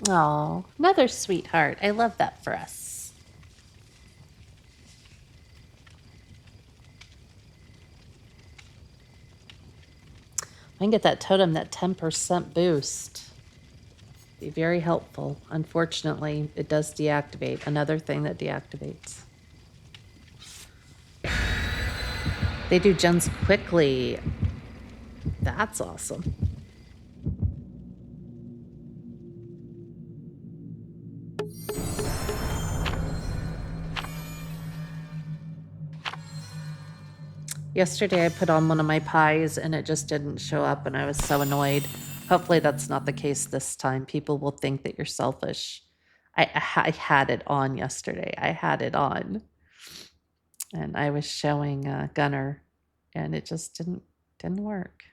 Oh, another sweetheart. I love that for us. I can get that totem, that 10% boost. Be very helpful. Unfortunately, it does deactivate. Another thing that deactivates. They do gens quickly. That's awesome. Yesterday I put on one of my pies and it just didn't show up and I was so annoyed. Hopefully that's not the case this time. People will think that you're selfish. I had it on yesterday. I had it on. And I was showing Gunner and it just didn't work.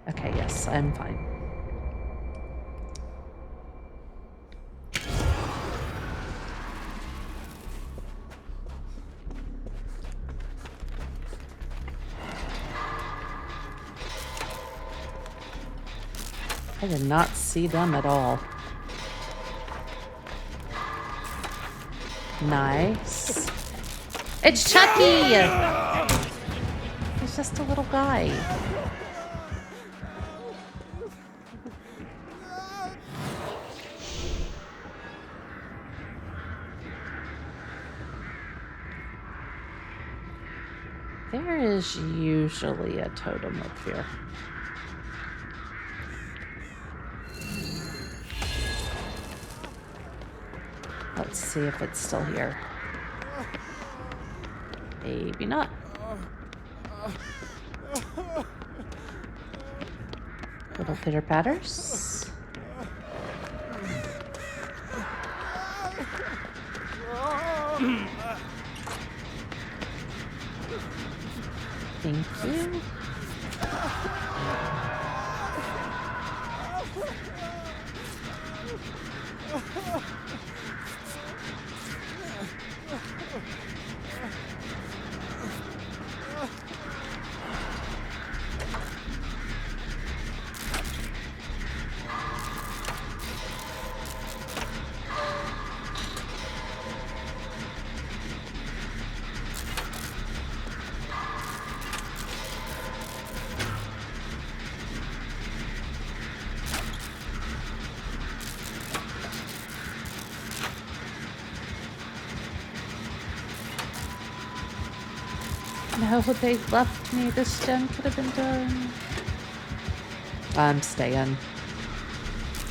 Okay, yes, I'm fine. I did not see them at all. Nice. It's Chucky! He's just a little guy. There is usually a totem up here. Let's see if it's still here. Maybe not. Little pitter patters. Thank you. No, they left me. This gen could have been done. I'm staying.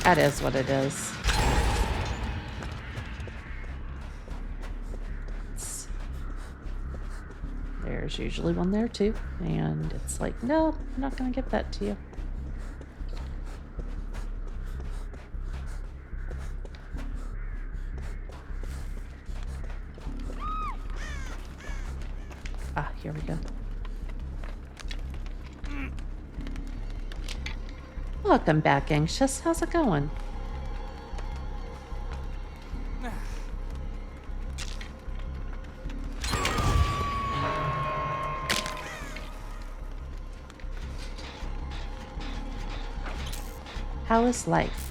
That is what it is. There's usually one there too. And it's like, no, I'm not going to give that to you. Ah, here we go. Welcome back, Anxious. How's it going? How is life?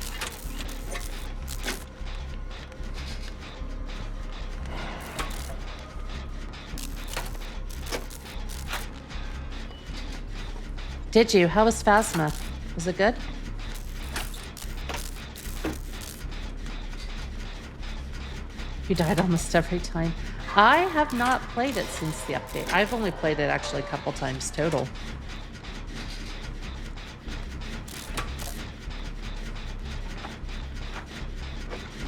Did you? How was Phasma? Was it good? You died almost every time. I have not played it since the update. I've only played it actually a couple times total.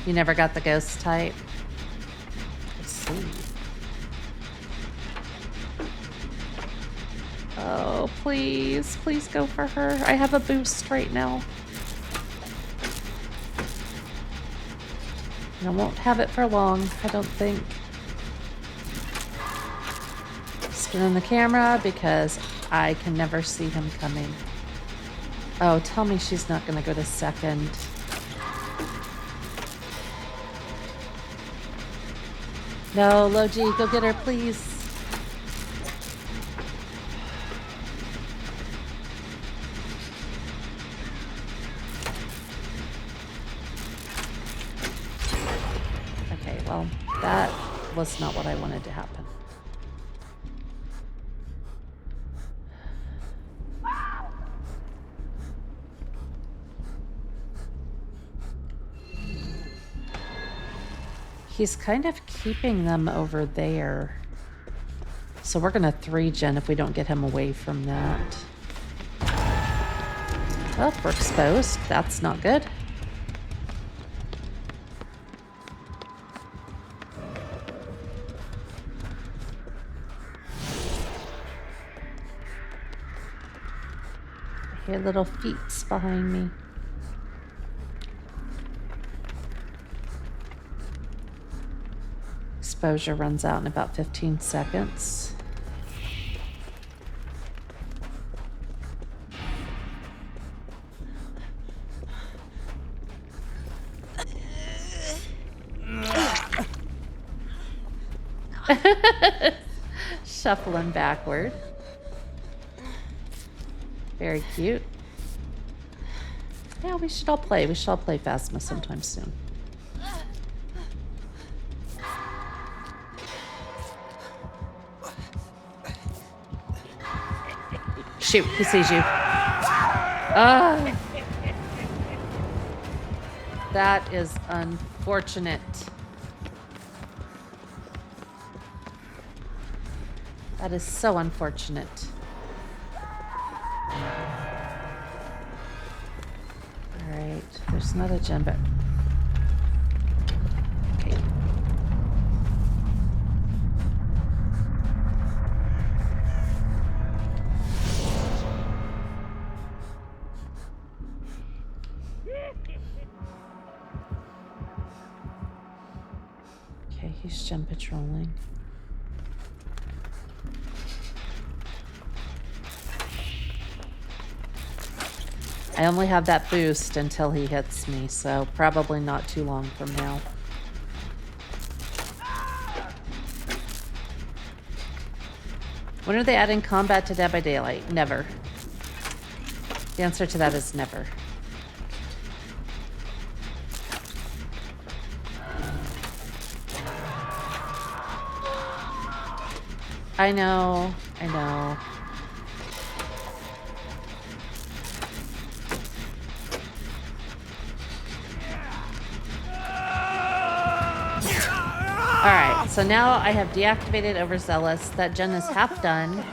You never got the ghost type? Let's see. Oh, please. Please go for her. I have a boost right now. And I won't have it for long, I don't think. Spinning the camera because I can never see him coming. Oh, tell me she's not going to go to second. No, Logi, go get her, please. Okay, well, that was not what I wanted to happen. He's kind of keeping them over there. So we're going to 3-gen if we don't get him away from that. Oh, we're exposed. That's not good. I hear little feet behind me. Exposure runs out in about 15 seconds. Shuffling backward. Very cute. Yeah, we should all play. We should all play Phasma sometime soon. Shoot, he sees you. That is unfortunate. That is so unfortunate. Alright, there's not a gen, but... Okay. Okay, he's gen patrolling. I only have that boost until he hits me, so probably not too long from now. When are they adding combat to Dead by Daylight? Never. The answer to that is never. I know, I know. Alright, so now I have deactivated Overzealous. That gen is half done.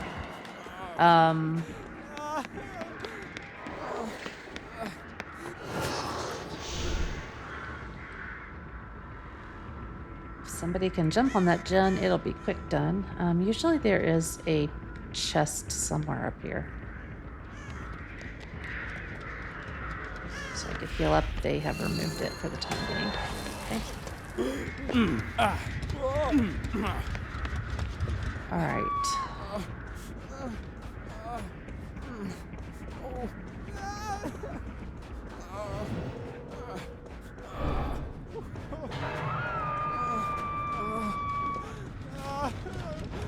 somebody can jump on that gen, it'll be quick done. Usually there is a chest somewhere up here. So I could heal up. They have removed it for the time being. Okay. All right.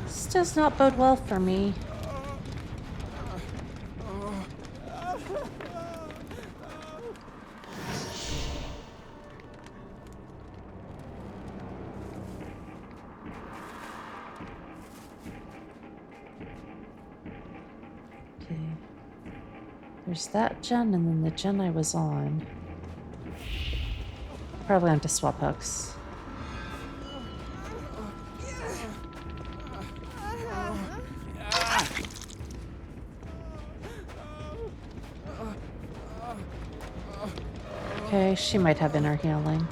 This does not bode well for me. Okay. There's that gen and then the gen I was on. Probably have to swap hooks. Okay, she might have inner healing.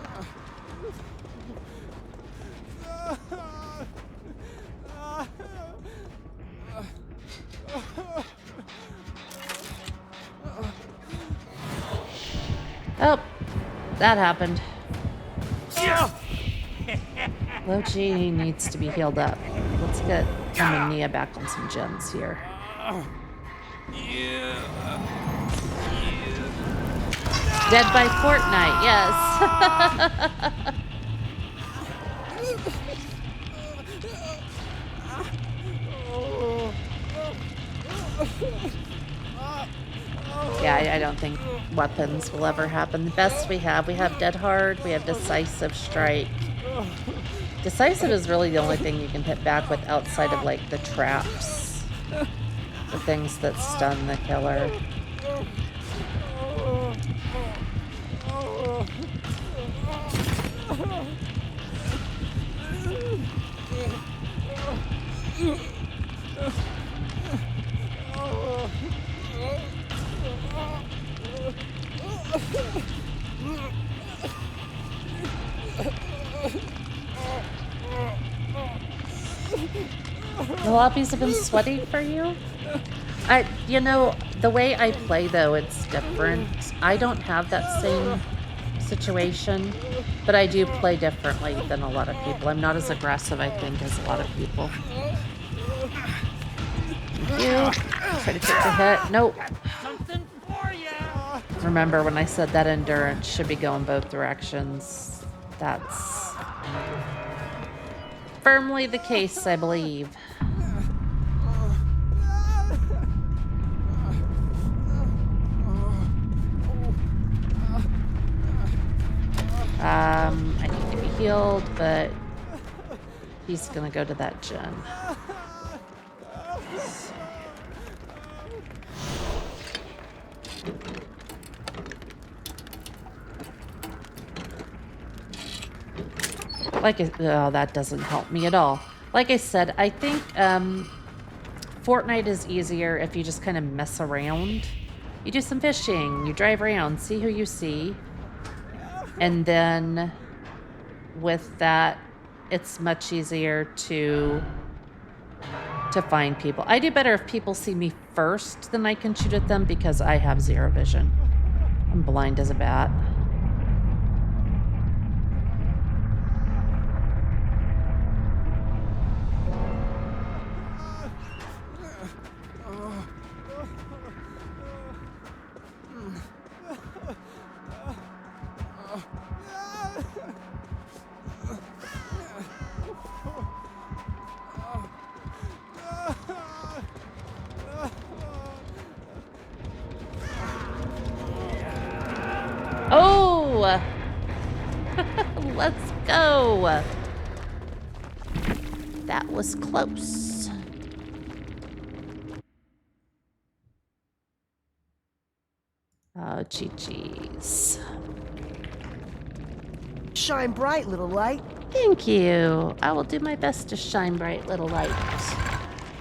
Oh, that happened. Low G needs to be healed up. Let's get him and Nia back on some gens here. Dead by Fortnite, yes. Yeah, I don't think weapons will ever happen. The best we have Dead Hard, we have Decisive Strike. Decisive is really the only thing you can hit back with outside of, like, the traps. The things that stun the killer. The lobbies have been sweaty for you? You know, the way I play, though, it's different. I don't have that same situation, but I do play differently than a lot of people. I'm not as aggressive, I think, as a lot of people. Thank you. Try to take the hit. Nope. Remember when I said that endurance should be going both directions? That's firmly the case, I believe. I need to be healed, but he's gonna go to that gen. Oh, that doesn't help me at all. Like I said, I think Fortnite is easier if you just kind of mess around. You do some fishing, you drive around, see who you see. And then with that, it's much easier to find people. I do better if people see me first than I can shoot at them because I have zero vision. I'm blind as a bat. Oh! Let's go! That was close. Oh, GG's. Shine bright, little light. Thank you. I will do my best to shine bright, little light.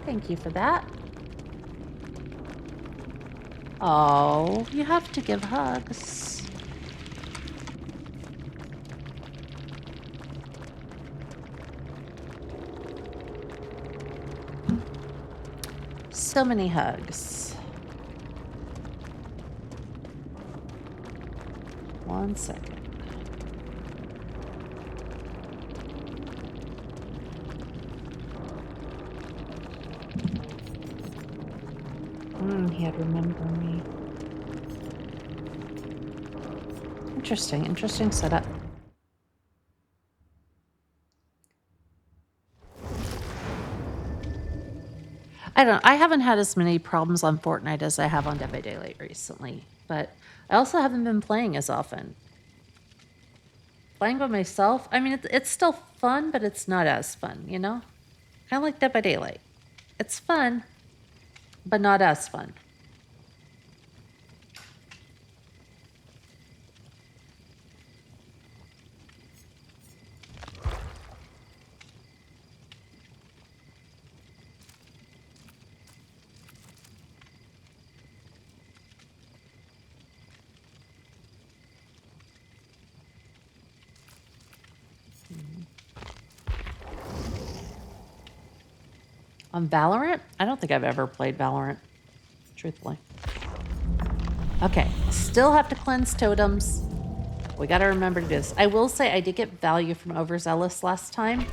Thank you for that. Oh, you have to give hugs. So many hugs. 1 second. He had remember me. Interesting setup. I don't know. I haven't had as many problems on Fortnite as I have on Dead by Daylight recently, but I also haven't been playing as often. Playing by myself, I mean, it's still fun, but it's not as fun, you know? Kind of like Dead by Daylight. It's fun, but not as fun. On Valorant? I don't think I've ever played Valorant, truthfully. Okay, still have to cleanse totems. We gotta remember to do this. I will say I did get value from Overzealous last time.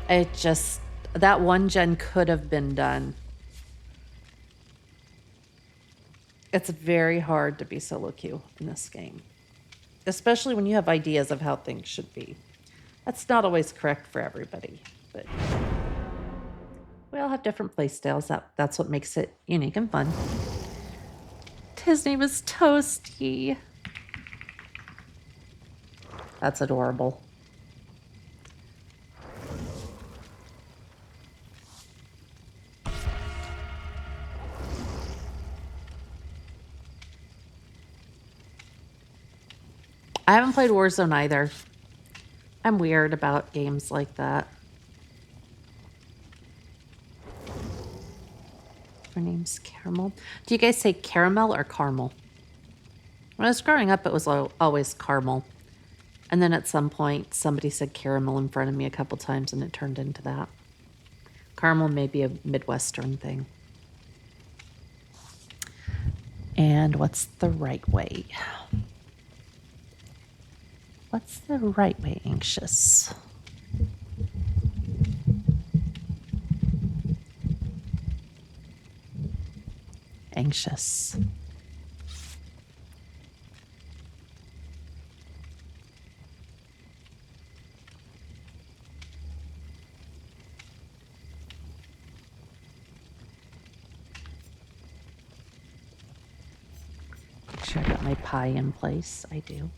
It just, that one gen could have been done. It's very hard to be solo queue in this game, especially when you have ideas of how things should be. That's not always correct for everybody, but we all have different play styles. That's what makes it unique and fun. His name is Toasty. That's adorable. I haven't played Warzone either. I'm weird about games like that. Her name's Caramel. Do you guys say caramel or caramel? When I was growing up, it was always caramel. And then at some point, somebody said caramel in front of me a couple times, and it turned into that. Caramel may be a Midwestern thing. And what's the right way? What's the right way, Anxious? Anxious. Make sure I got my pie in place. I do.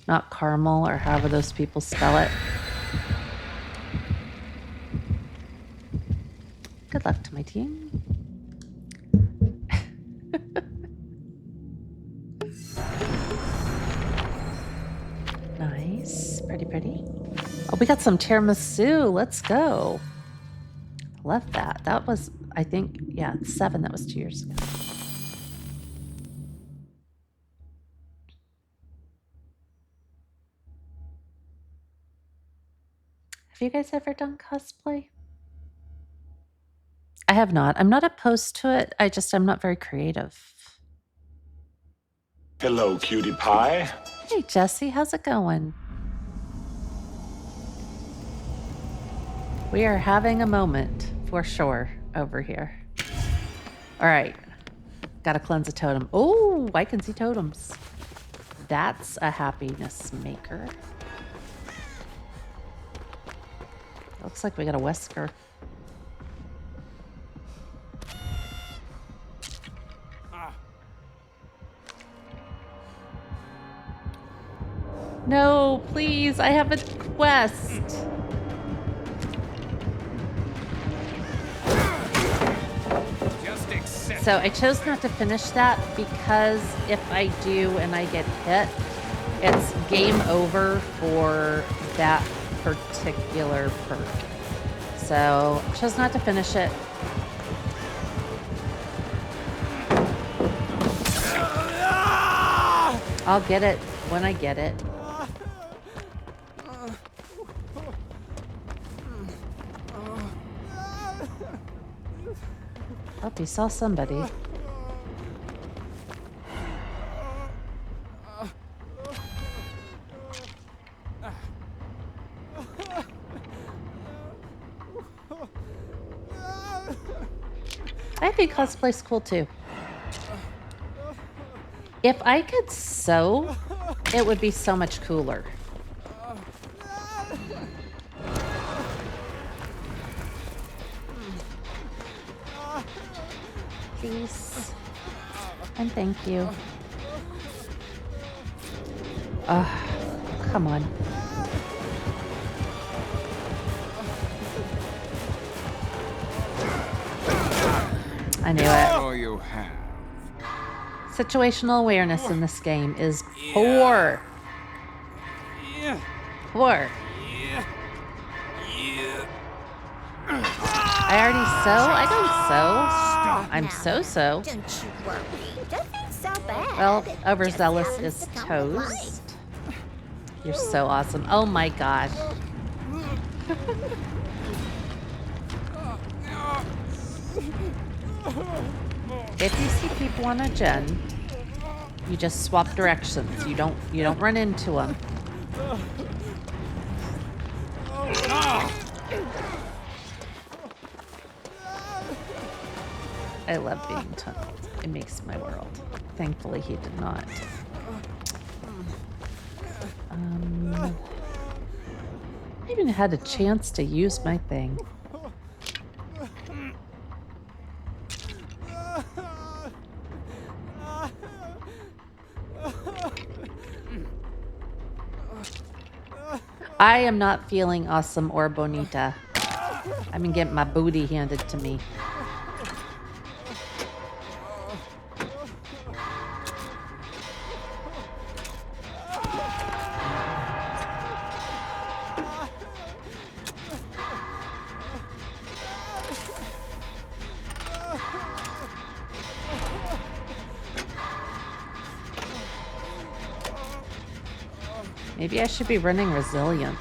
Not caramel or however those people spell it. Good luck to my team. Nice. Pretty. Oh, we got some tiramisu. Let's go. Love that. That was, I think, yeah, 7. That was 2 years ago. Have you guys ever done cosplay? I have not. I'm not opposed to it. I'm not very creative. Hello, cutie pie. Hey, Jesse, how's it going? We are having a moment for sure over here. All right. Gotta cleanse a totem. Oh, I can see totems. That's a happiness maker. Looks like we got a Wesker. No, please, I have a quest. So I chose not to finish that because if I do and I get hit, it's game over for that particular perk. So I chose not to finish it. I'll get it when I get it. Oh, he saw somebody. I think cosplay's cool too. If I could sew, it would be so much cooler. Please. And thank you. Come on. I knew it. All you have. Situational awareness in this game is poor. Yeah. Poor. Yeah. Yeah. I already sew? I don't sew. I'm so. Don't you worry. Nothing's so bad. Well, Just overzealous happens is to come with life. toast. You're so awesome. Oh my gosh. If you see people on a gen, you just swap directions. You don't run into them. I love being tunneled. It makes my world. Thankfully, he did not. I even had a chance to use my thing. I am not feeling awesome or bonita. I've been getting my booty handed to me. Maybe I should be running resilience.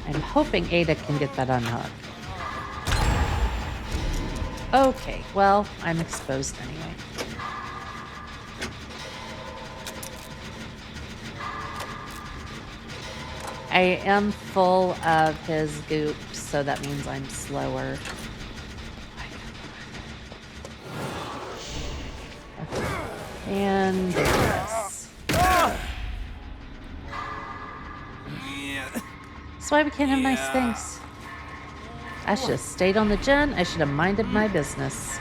I'm hoping Ada can get that unhooked. Okay, well, I'm exposed anyway. I am full of his goop, so that means I'm slower. Okay. And this. That's why we can't have nice things. I should have stayed on the gen. I should have minded my business.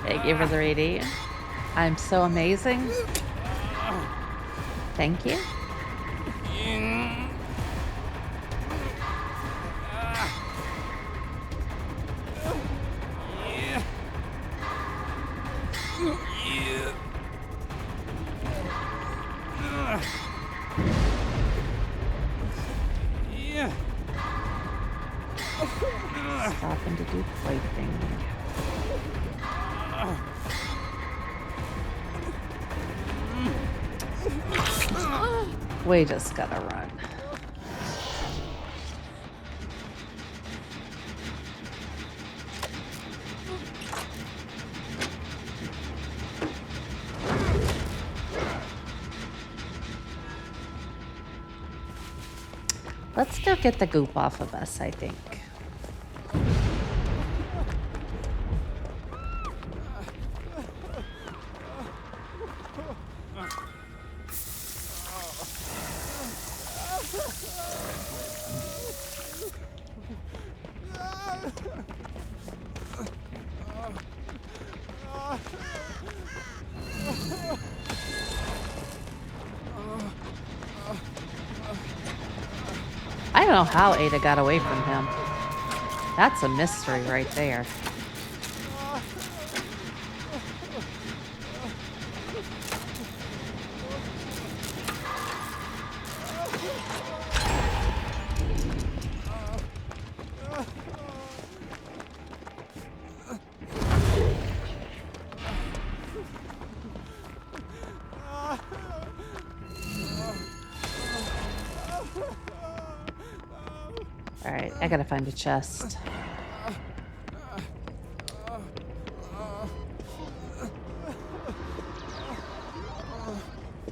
Thank you for the reading. I'm so amazing. Thank you. Stopping to do plaything. We just gotta run. Let's go get the goop off of us, I think. I don't know how Ada got away from him. That's a mystery right there. Alright, I gotta find a chest.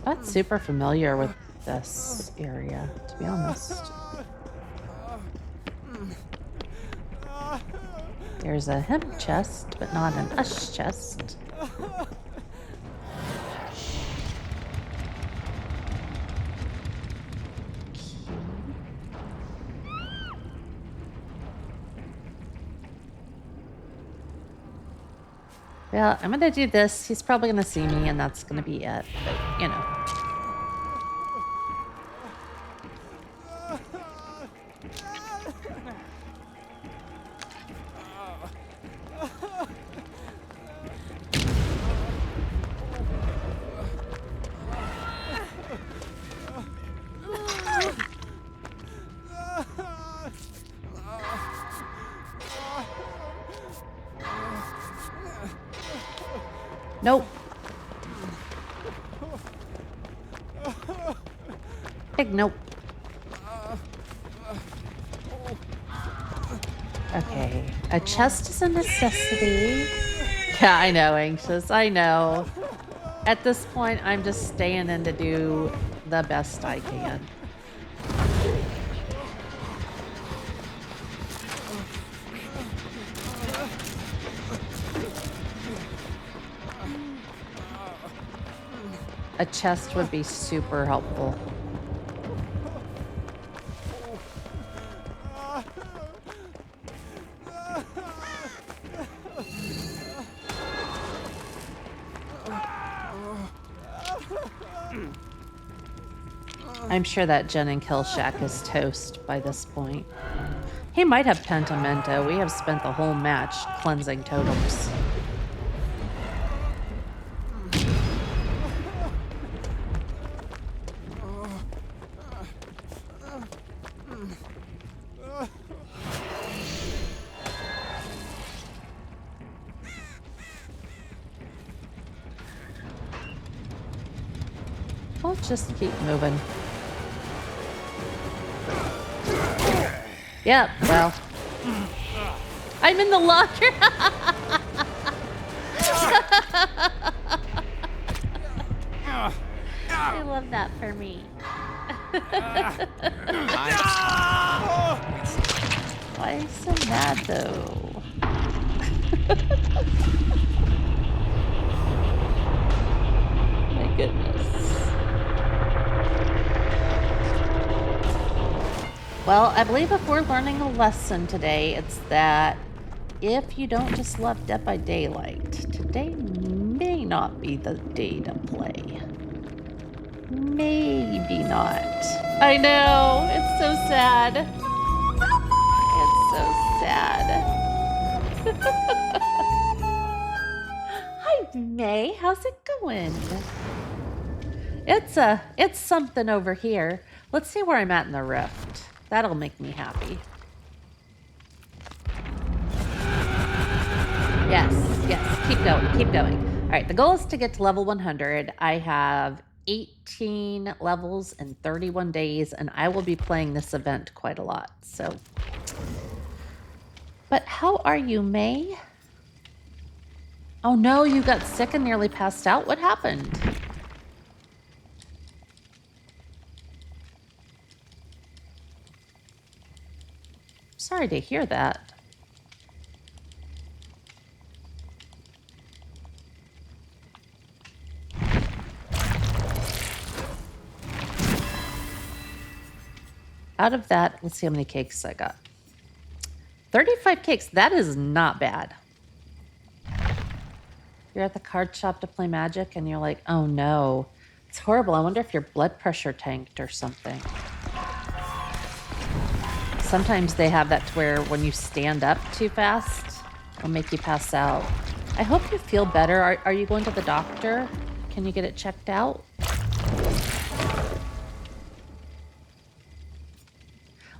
Not super familiar with this area, to be honest. There's a him chest, but not an us chest. Well, I'm gonna do this. He's probably gonna see me, and that's gonna be it. But, you know. Nope. Big nope. Okay. A chest is a necessity. Yeah, I know, anxious. I know. At this point, I'm just staying in to do the best I can. A chest would be super helpful. I'm sure that Jen and Kill Shack is toast by this point. He might have Pentimento. We have spent the whole match cleansing totems. We'll just keep moving. Yep, well. I'm in the locker. I love that for me. Why are you so mad though? My goodness. Well, I believe if we're learning a lesson today, it's that if you don't just love Dead by Daylight, today may not be the day to play. Maybe not. I know, it's so sad. It's so sad. Hi, May. How's it going? It's something over here. Let's see where I'm at in the rift. That'll make me happy. Yes, keep going. All right, the goal is to get to level 100. I have 18 levels in 31 days, and I will be playing this event quite a lot, so. But how are you, May? Oh no, you got sick and nearly passed out? What happened? Sorry to hear that. Out of that, let's see how many cakes I got. 35 cakes. That is not bad. You're at the card shop to play Magic and you're like, oh no. It's horrible. I wonder if your blood pressure tanked or something. Sometimes they have that to where when you stand up too fast, it'll make you pass out. I hope you feel better. Are you going to the doctor? Can you get it checked out?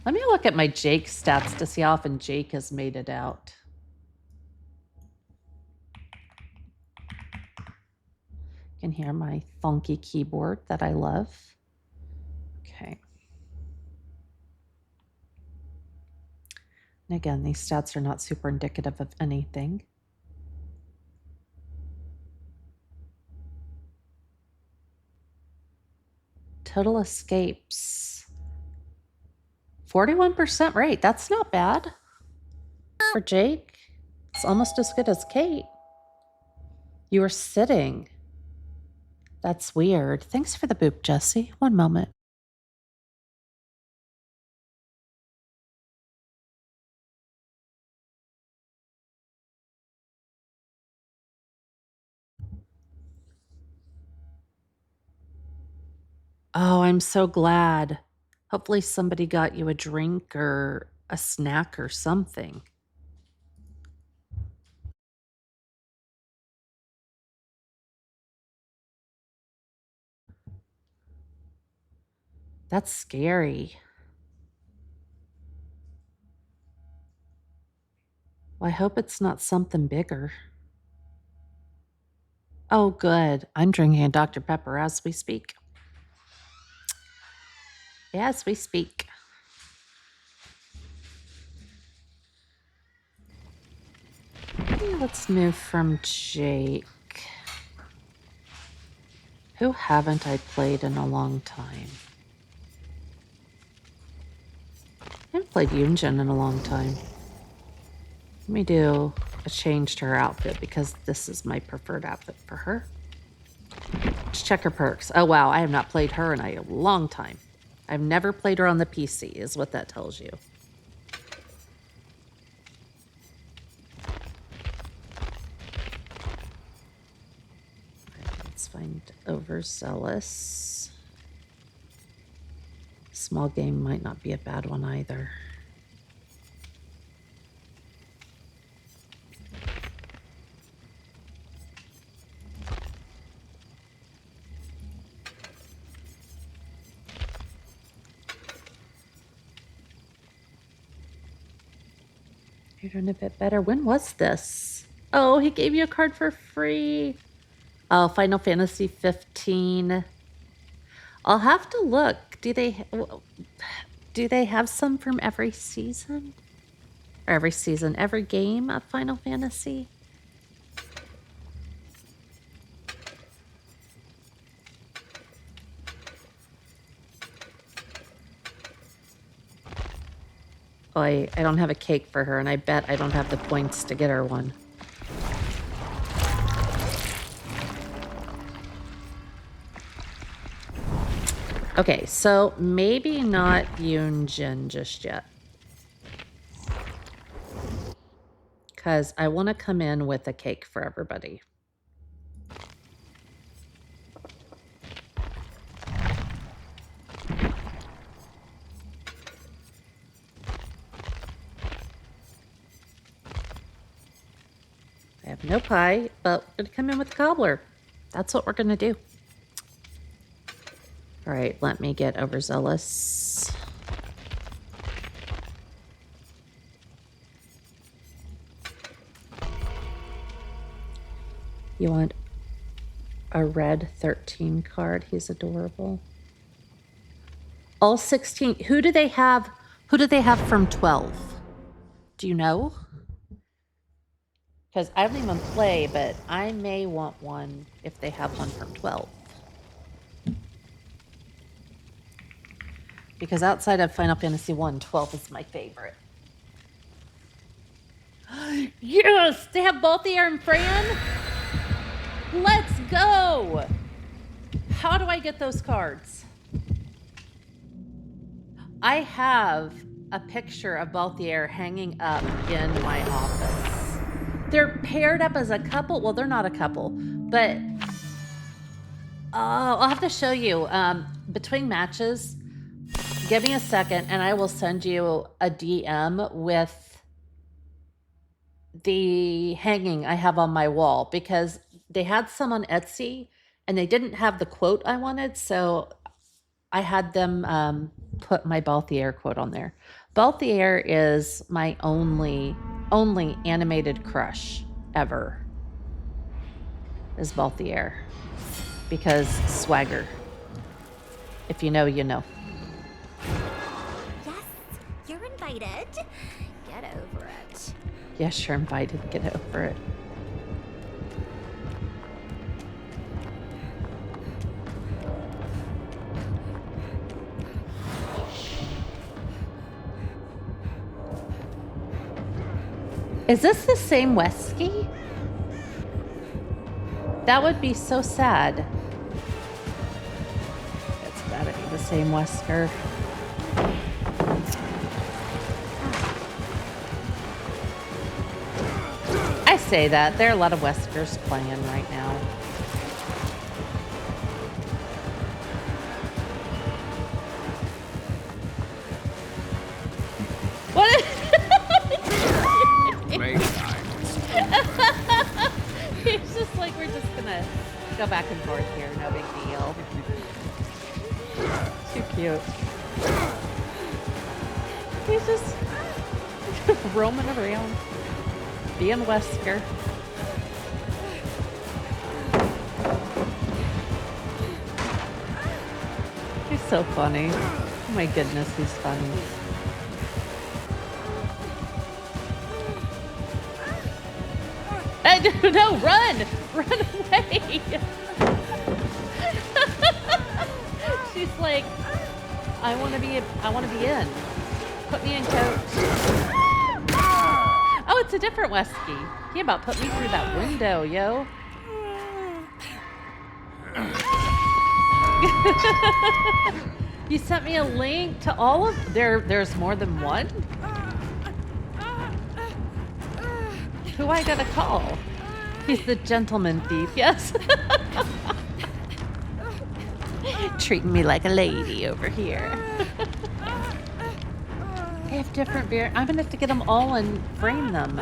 Let me look at my Jake stats to see how often Jake has made it out. You can hear my funky keyboard that I love. Okay. And again, these stats are not super indicative of anything. Total escapes. 41% rate. That's not bad. For Jake, it's almost as good as Kate. You were sitting. That's weird. Thanks for the boop, Jesse. One moment. Oh, I'm so glad. Hopefully somebody got you a drink or a snack or something. That's scary. Well, I hope it's not something bigger. Oh, good. I'm drinking a Dr. Pepper as we speak. As we speak. Okay, let's move from Jake. Who haven't I played in a long time? I haven't played Yunjin in a long time. Let me do a change to her outfit because this is my preferred outfit for her. Let's check her perks. Oh, wow. I have not played her in a long time. I've never played her on the PC, is what that tells you. Right, let's find Overzealous. Small game might not be a bad one either. You're doing a bit better. When was this? Oh, he gave you a card for free. Oh, Final Fantasy 15. I'll have to look. Do they have some from every season? Or every season, every game of Final Fantasy? Oh, I don't have a cake for her, and I bet I don't have the points to get her one. Okay, so maybe not Yunjin just yet. Because I want to come in with a cake for everybody. I have no pie, but we're going to come in with a cobbler. That's what we're going to do. All right, let me get Overzealous. You want a red 13 card? He's adorable. All 16. Who do they have? Who do they have from 12? Do you know? Because I don't even play, but I may want one if they have one from 12. Because outside of Final Fantasy 1, 12 is my favorite. Yes! They have Balthier and Fran? Let's go! How do I get those cards? I have a picture of Balthier hanging up in my office. They're paired up as a couple. Well, they're not a couple, but I'll have to show you. Between matches, give me a second and I will send you a DM with the hanging I have on my wall because they had some on Etsy and they didn't have the quote I wanted, so I had them put my Balthier quote on there. Balthier is my only animated crush ever. Is Balthier because swagger. If you know, you know. Yes, you're invited. Get over it. Yes, you're invited. Get over it. Is this the same Wesky? That would be so sad. It's gotta be the same Wesker. I say that. There are a lot of Weskers playing right now. What? He's just like, we're just gonna go back and forth here. No big deal. Too cute. He's just roaming around, being Wesker. He's so funny. Oh my goodness, he's funny. No, run! Run away! She's like, I want to be in. Put me in, coach. Oh, it's a different Wesky. He about put me through that window, yo. You sent me a link to all of there's more than one? Who I gotta call? He's the gentleman thief, yes. Treating me like a lady over here. They have different beer. I'm gonna have to get them all and frame them.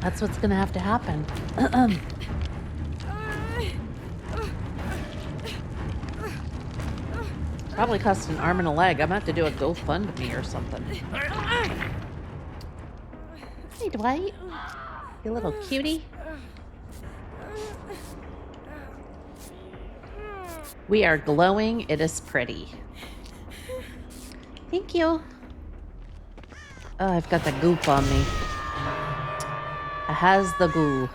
That's what's gonna have to happen. Probably cost an arm and a leg. I'm gonna have to do a GoFundMe or something. Hey, Dwight. You little cutie. We are glowing. It is pretty. Thank you. Oh, I've got the goop on me. It has the goo.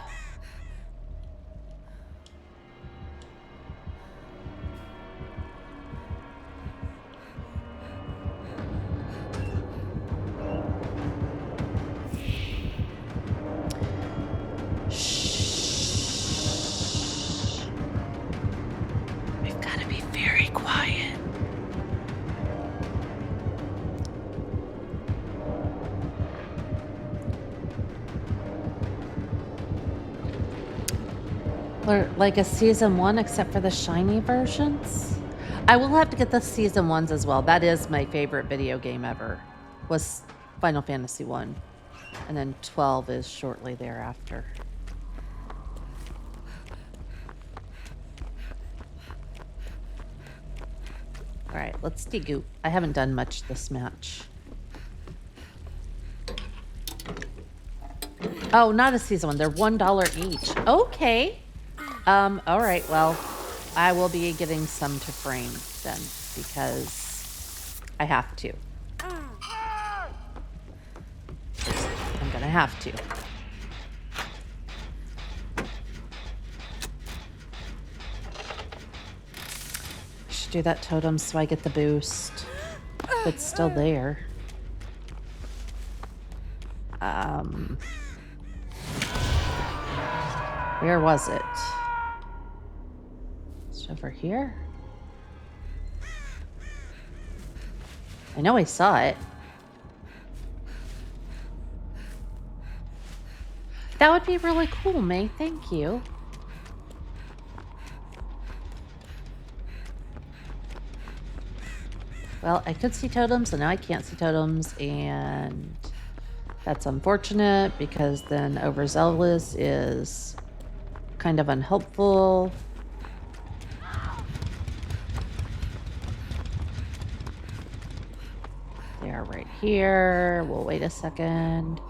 Like a season 1 except for the shiny versions. I will have to get the season 1s as well. That is my favorite video game ever, was Final Fantasy 1. And then 12 is shortly thereafter. Alright, let's degoop. I haven't done much this match. Oh, not a season 1. They're $1 each. Okay. All right, well, I will be getting some to frame then, because I have to. I'm gonna have to. I should do that totem so I get the boost. If it's still there. Where was it? It's over here. I know I saw it. That would be really cool, May. Thank you. Well, I could see totems, and now I can't see totems, and that's unfortunate because then overzealous is kind of unhelpful. They are right here. We'll wait a second.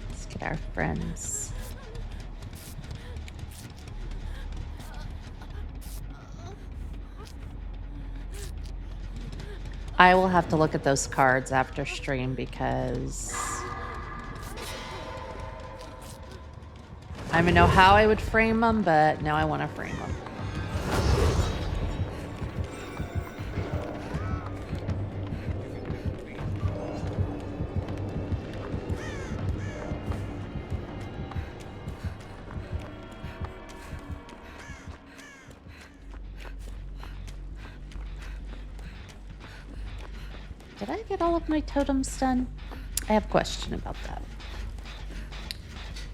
Let's get our friends. I will have to look at those cards after stream because I don't know how I would frame them, but now I want to frame them. Did I get all of my totems done? I have a question about that.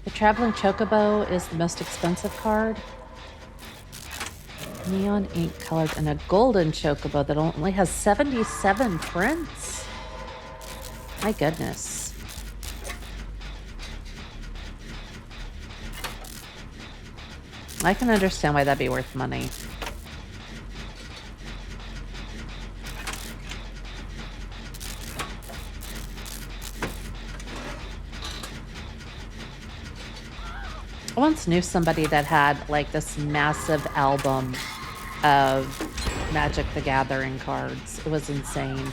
The Traveling Chocobo is the most expensive card. Neon ink colored and a golden Chocobo that only has 77 prints. My goodness. I can understand why that'd be worth money. I once knew somebody that had like this massive album of Magic the Gathering cards. It was insane.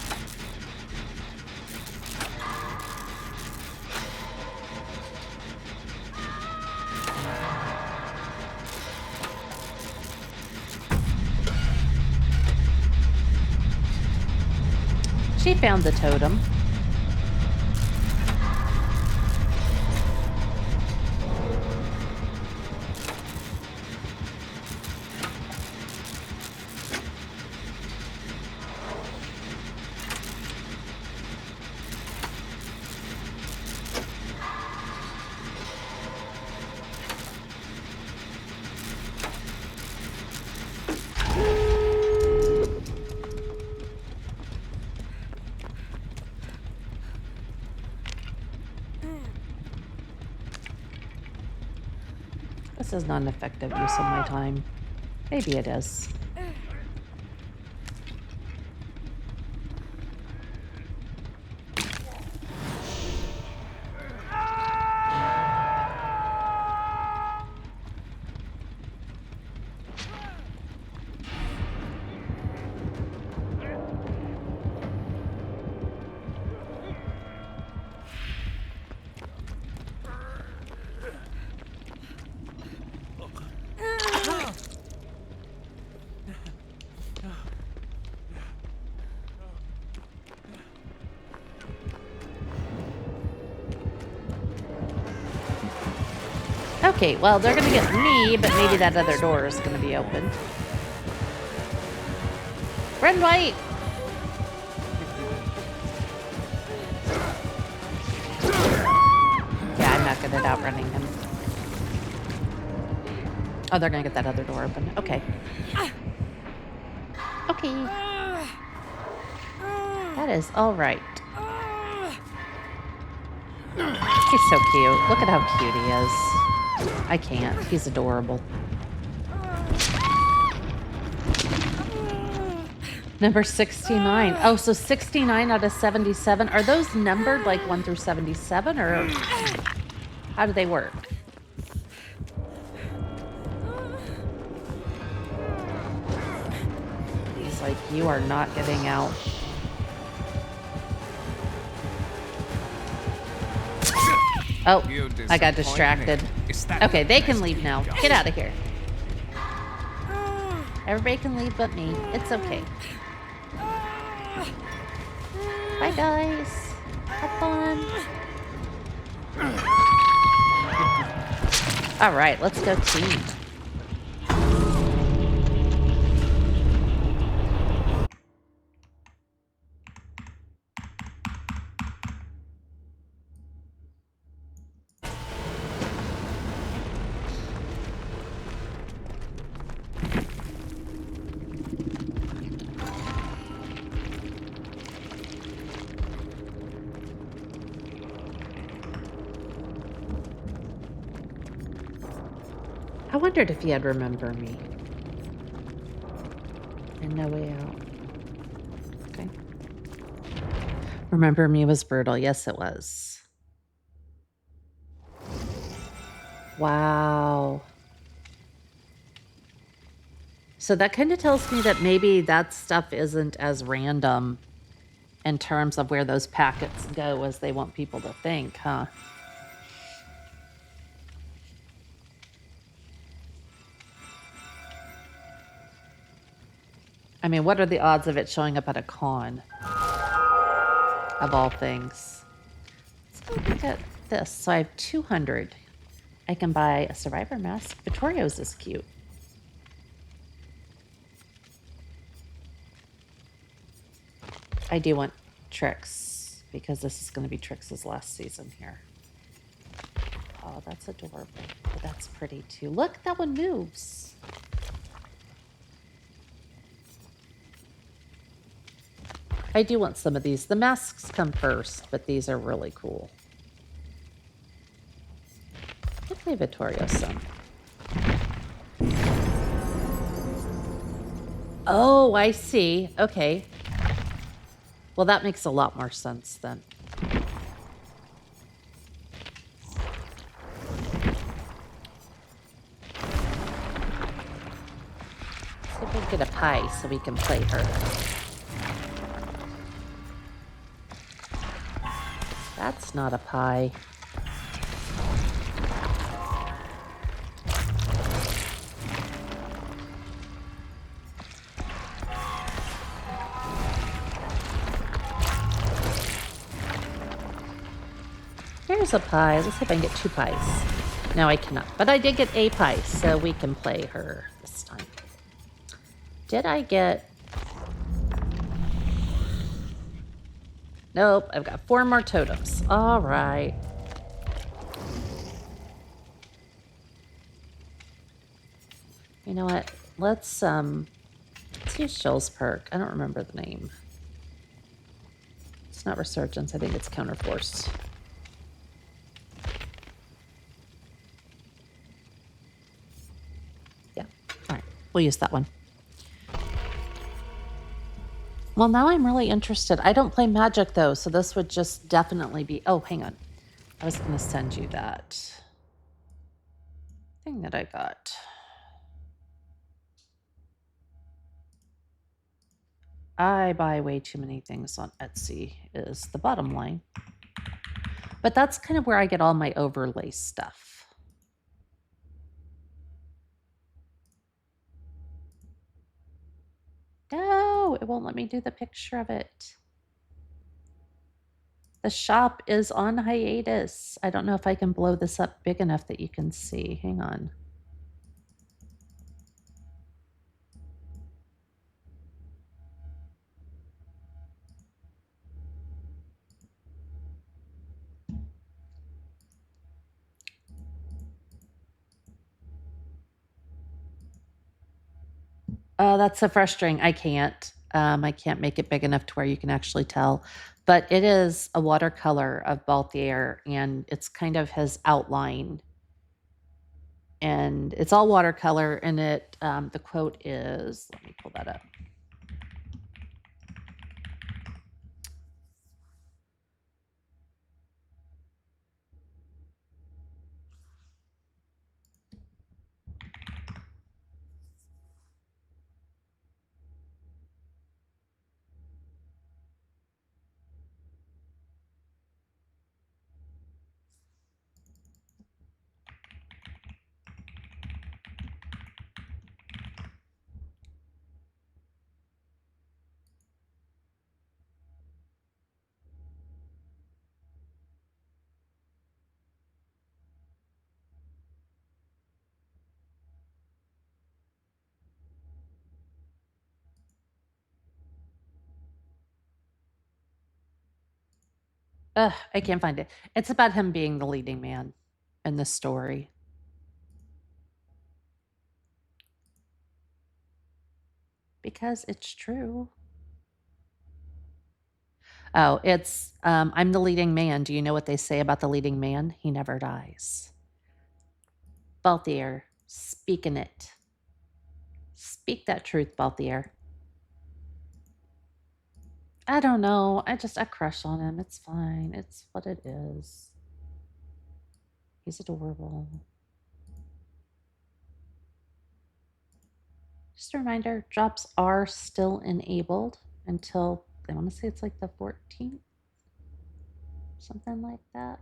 She found the totem. This is not an effective use of my time. Maybe it is. Okay, well, they're gonna get me, but maybe that other door is gonna be open. Red White! Yeah, I'm not good at outrunning him. Oh, they're gonna get that other door open. Okay. Okay. That is alright. He's so cute. Look at how cute he is. I can't. He's adorable. Number 69. Oh, so 69 out of 77. Are those numbered like 1 through 77, or how do they work? was like, you are not getting out. Oh, You I got disappoint distracted. me. Is that Okay, the they can best leave you now. got? Get out of here. Everybody can leave but me. It's okay. Bye, guys. Have fun. All right, let's go team. I wondered if he'd remember me. And No Way Out. Okay. Remember Me was brutal. Yes, it was. Wow. So that kind of tells me that maybe that stuff isn't as random in terms of where those packets go as they want people to think, huh? I mean, what are the odds of it showing up at a con? Of all things. Let's go look at this. So I have 200. I can buy a survivor mask. Vittorio's is cute. I do want Trix because this is going to be Trix's last season here. Oh, that's adorable. But that's pretty too. Look, that one moves. I do want some of these. The masks come first, but these are really cool. I'll play Vittorio some. Oh, I see. Okay. Well, that makes a lot more sense then. See if we can get a pie so we can play her. That's not a pie. Here's a pie. Let's see if I can get 2 pies. No, I cannot. But I did get a pie, so we can play her this time. Did I get... Nope, I've got 4 more totems. All right. You know what? Let's use Shell's perk. I don't remember the name. It's not Resurgence. I think it's Counterforce. Yeah. All right. We'll use that one. Well, now I'm really interested. I don't play Magic, though, so this would just definitely be... Oh, hang on. I was going to send you that thing that I got. I buy way too many things on Etsy is the bottom line. But that's kind of where I get all my overlay stuff. No, it won't let me do the picture of it. The shop is on hiatus. I don't know if I can blow this up big enough that you can see. Hang on. That's so frustrating. I can't. I can't make it big enough to where you can actually tell. But it is a watercolor of Balthier, and it's kind of his outline. And it's all watercolor, and it the quote is, let me pull that up. I can't find it. It's about him being the leading man in the story. Because it's true. Oh, it's I'm the leading man. Do you know what they say about the leading man? He never dies. Balthier, speaking it. Speak that truth, Balthier. I don't know. I crush on him. It's fine. It's what it is. He's adorable. Just a reminder, drops are still enabled until, I want to say it's like the 14th. Something like that.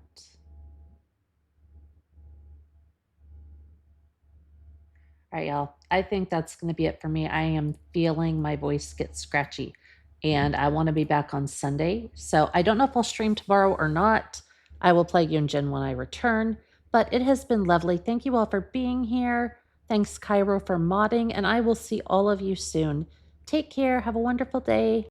All right, y'all. I think that's going to be it for me. I am feeling my voice get scratchy and I want to be back on Sunday. So I don't know if I'll stream tomorrow or not. I will play Yunjin when I return, but it has been lovely. Thank you all for being here. Thanks, Cairo, for modding, and I will see all of you soon. Take care. Have a wonderful day.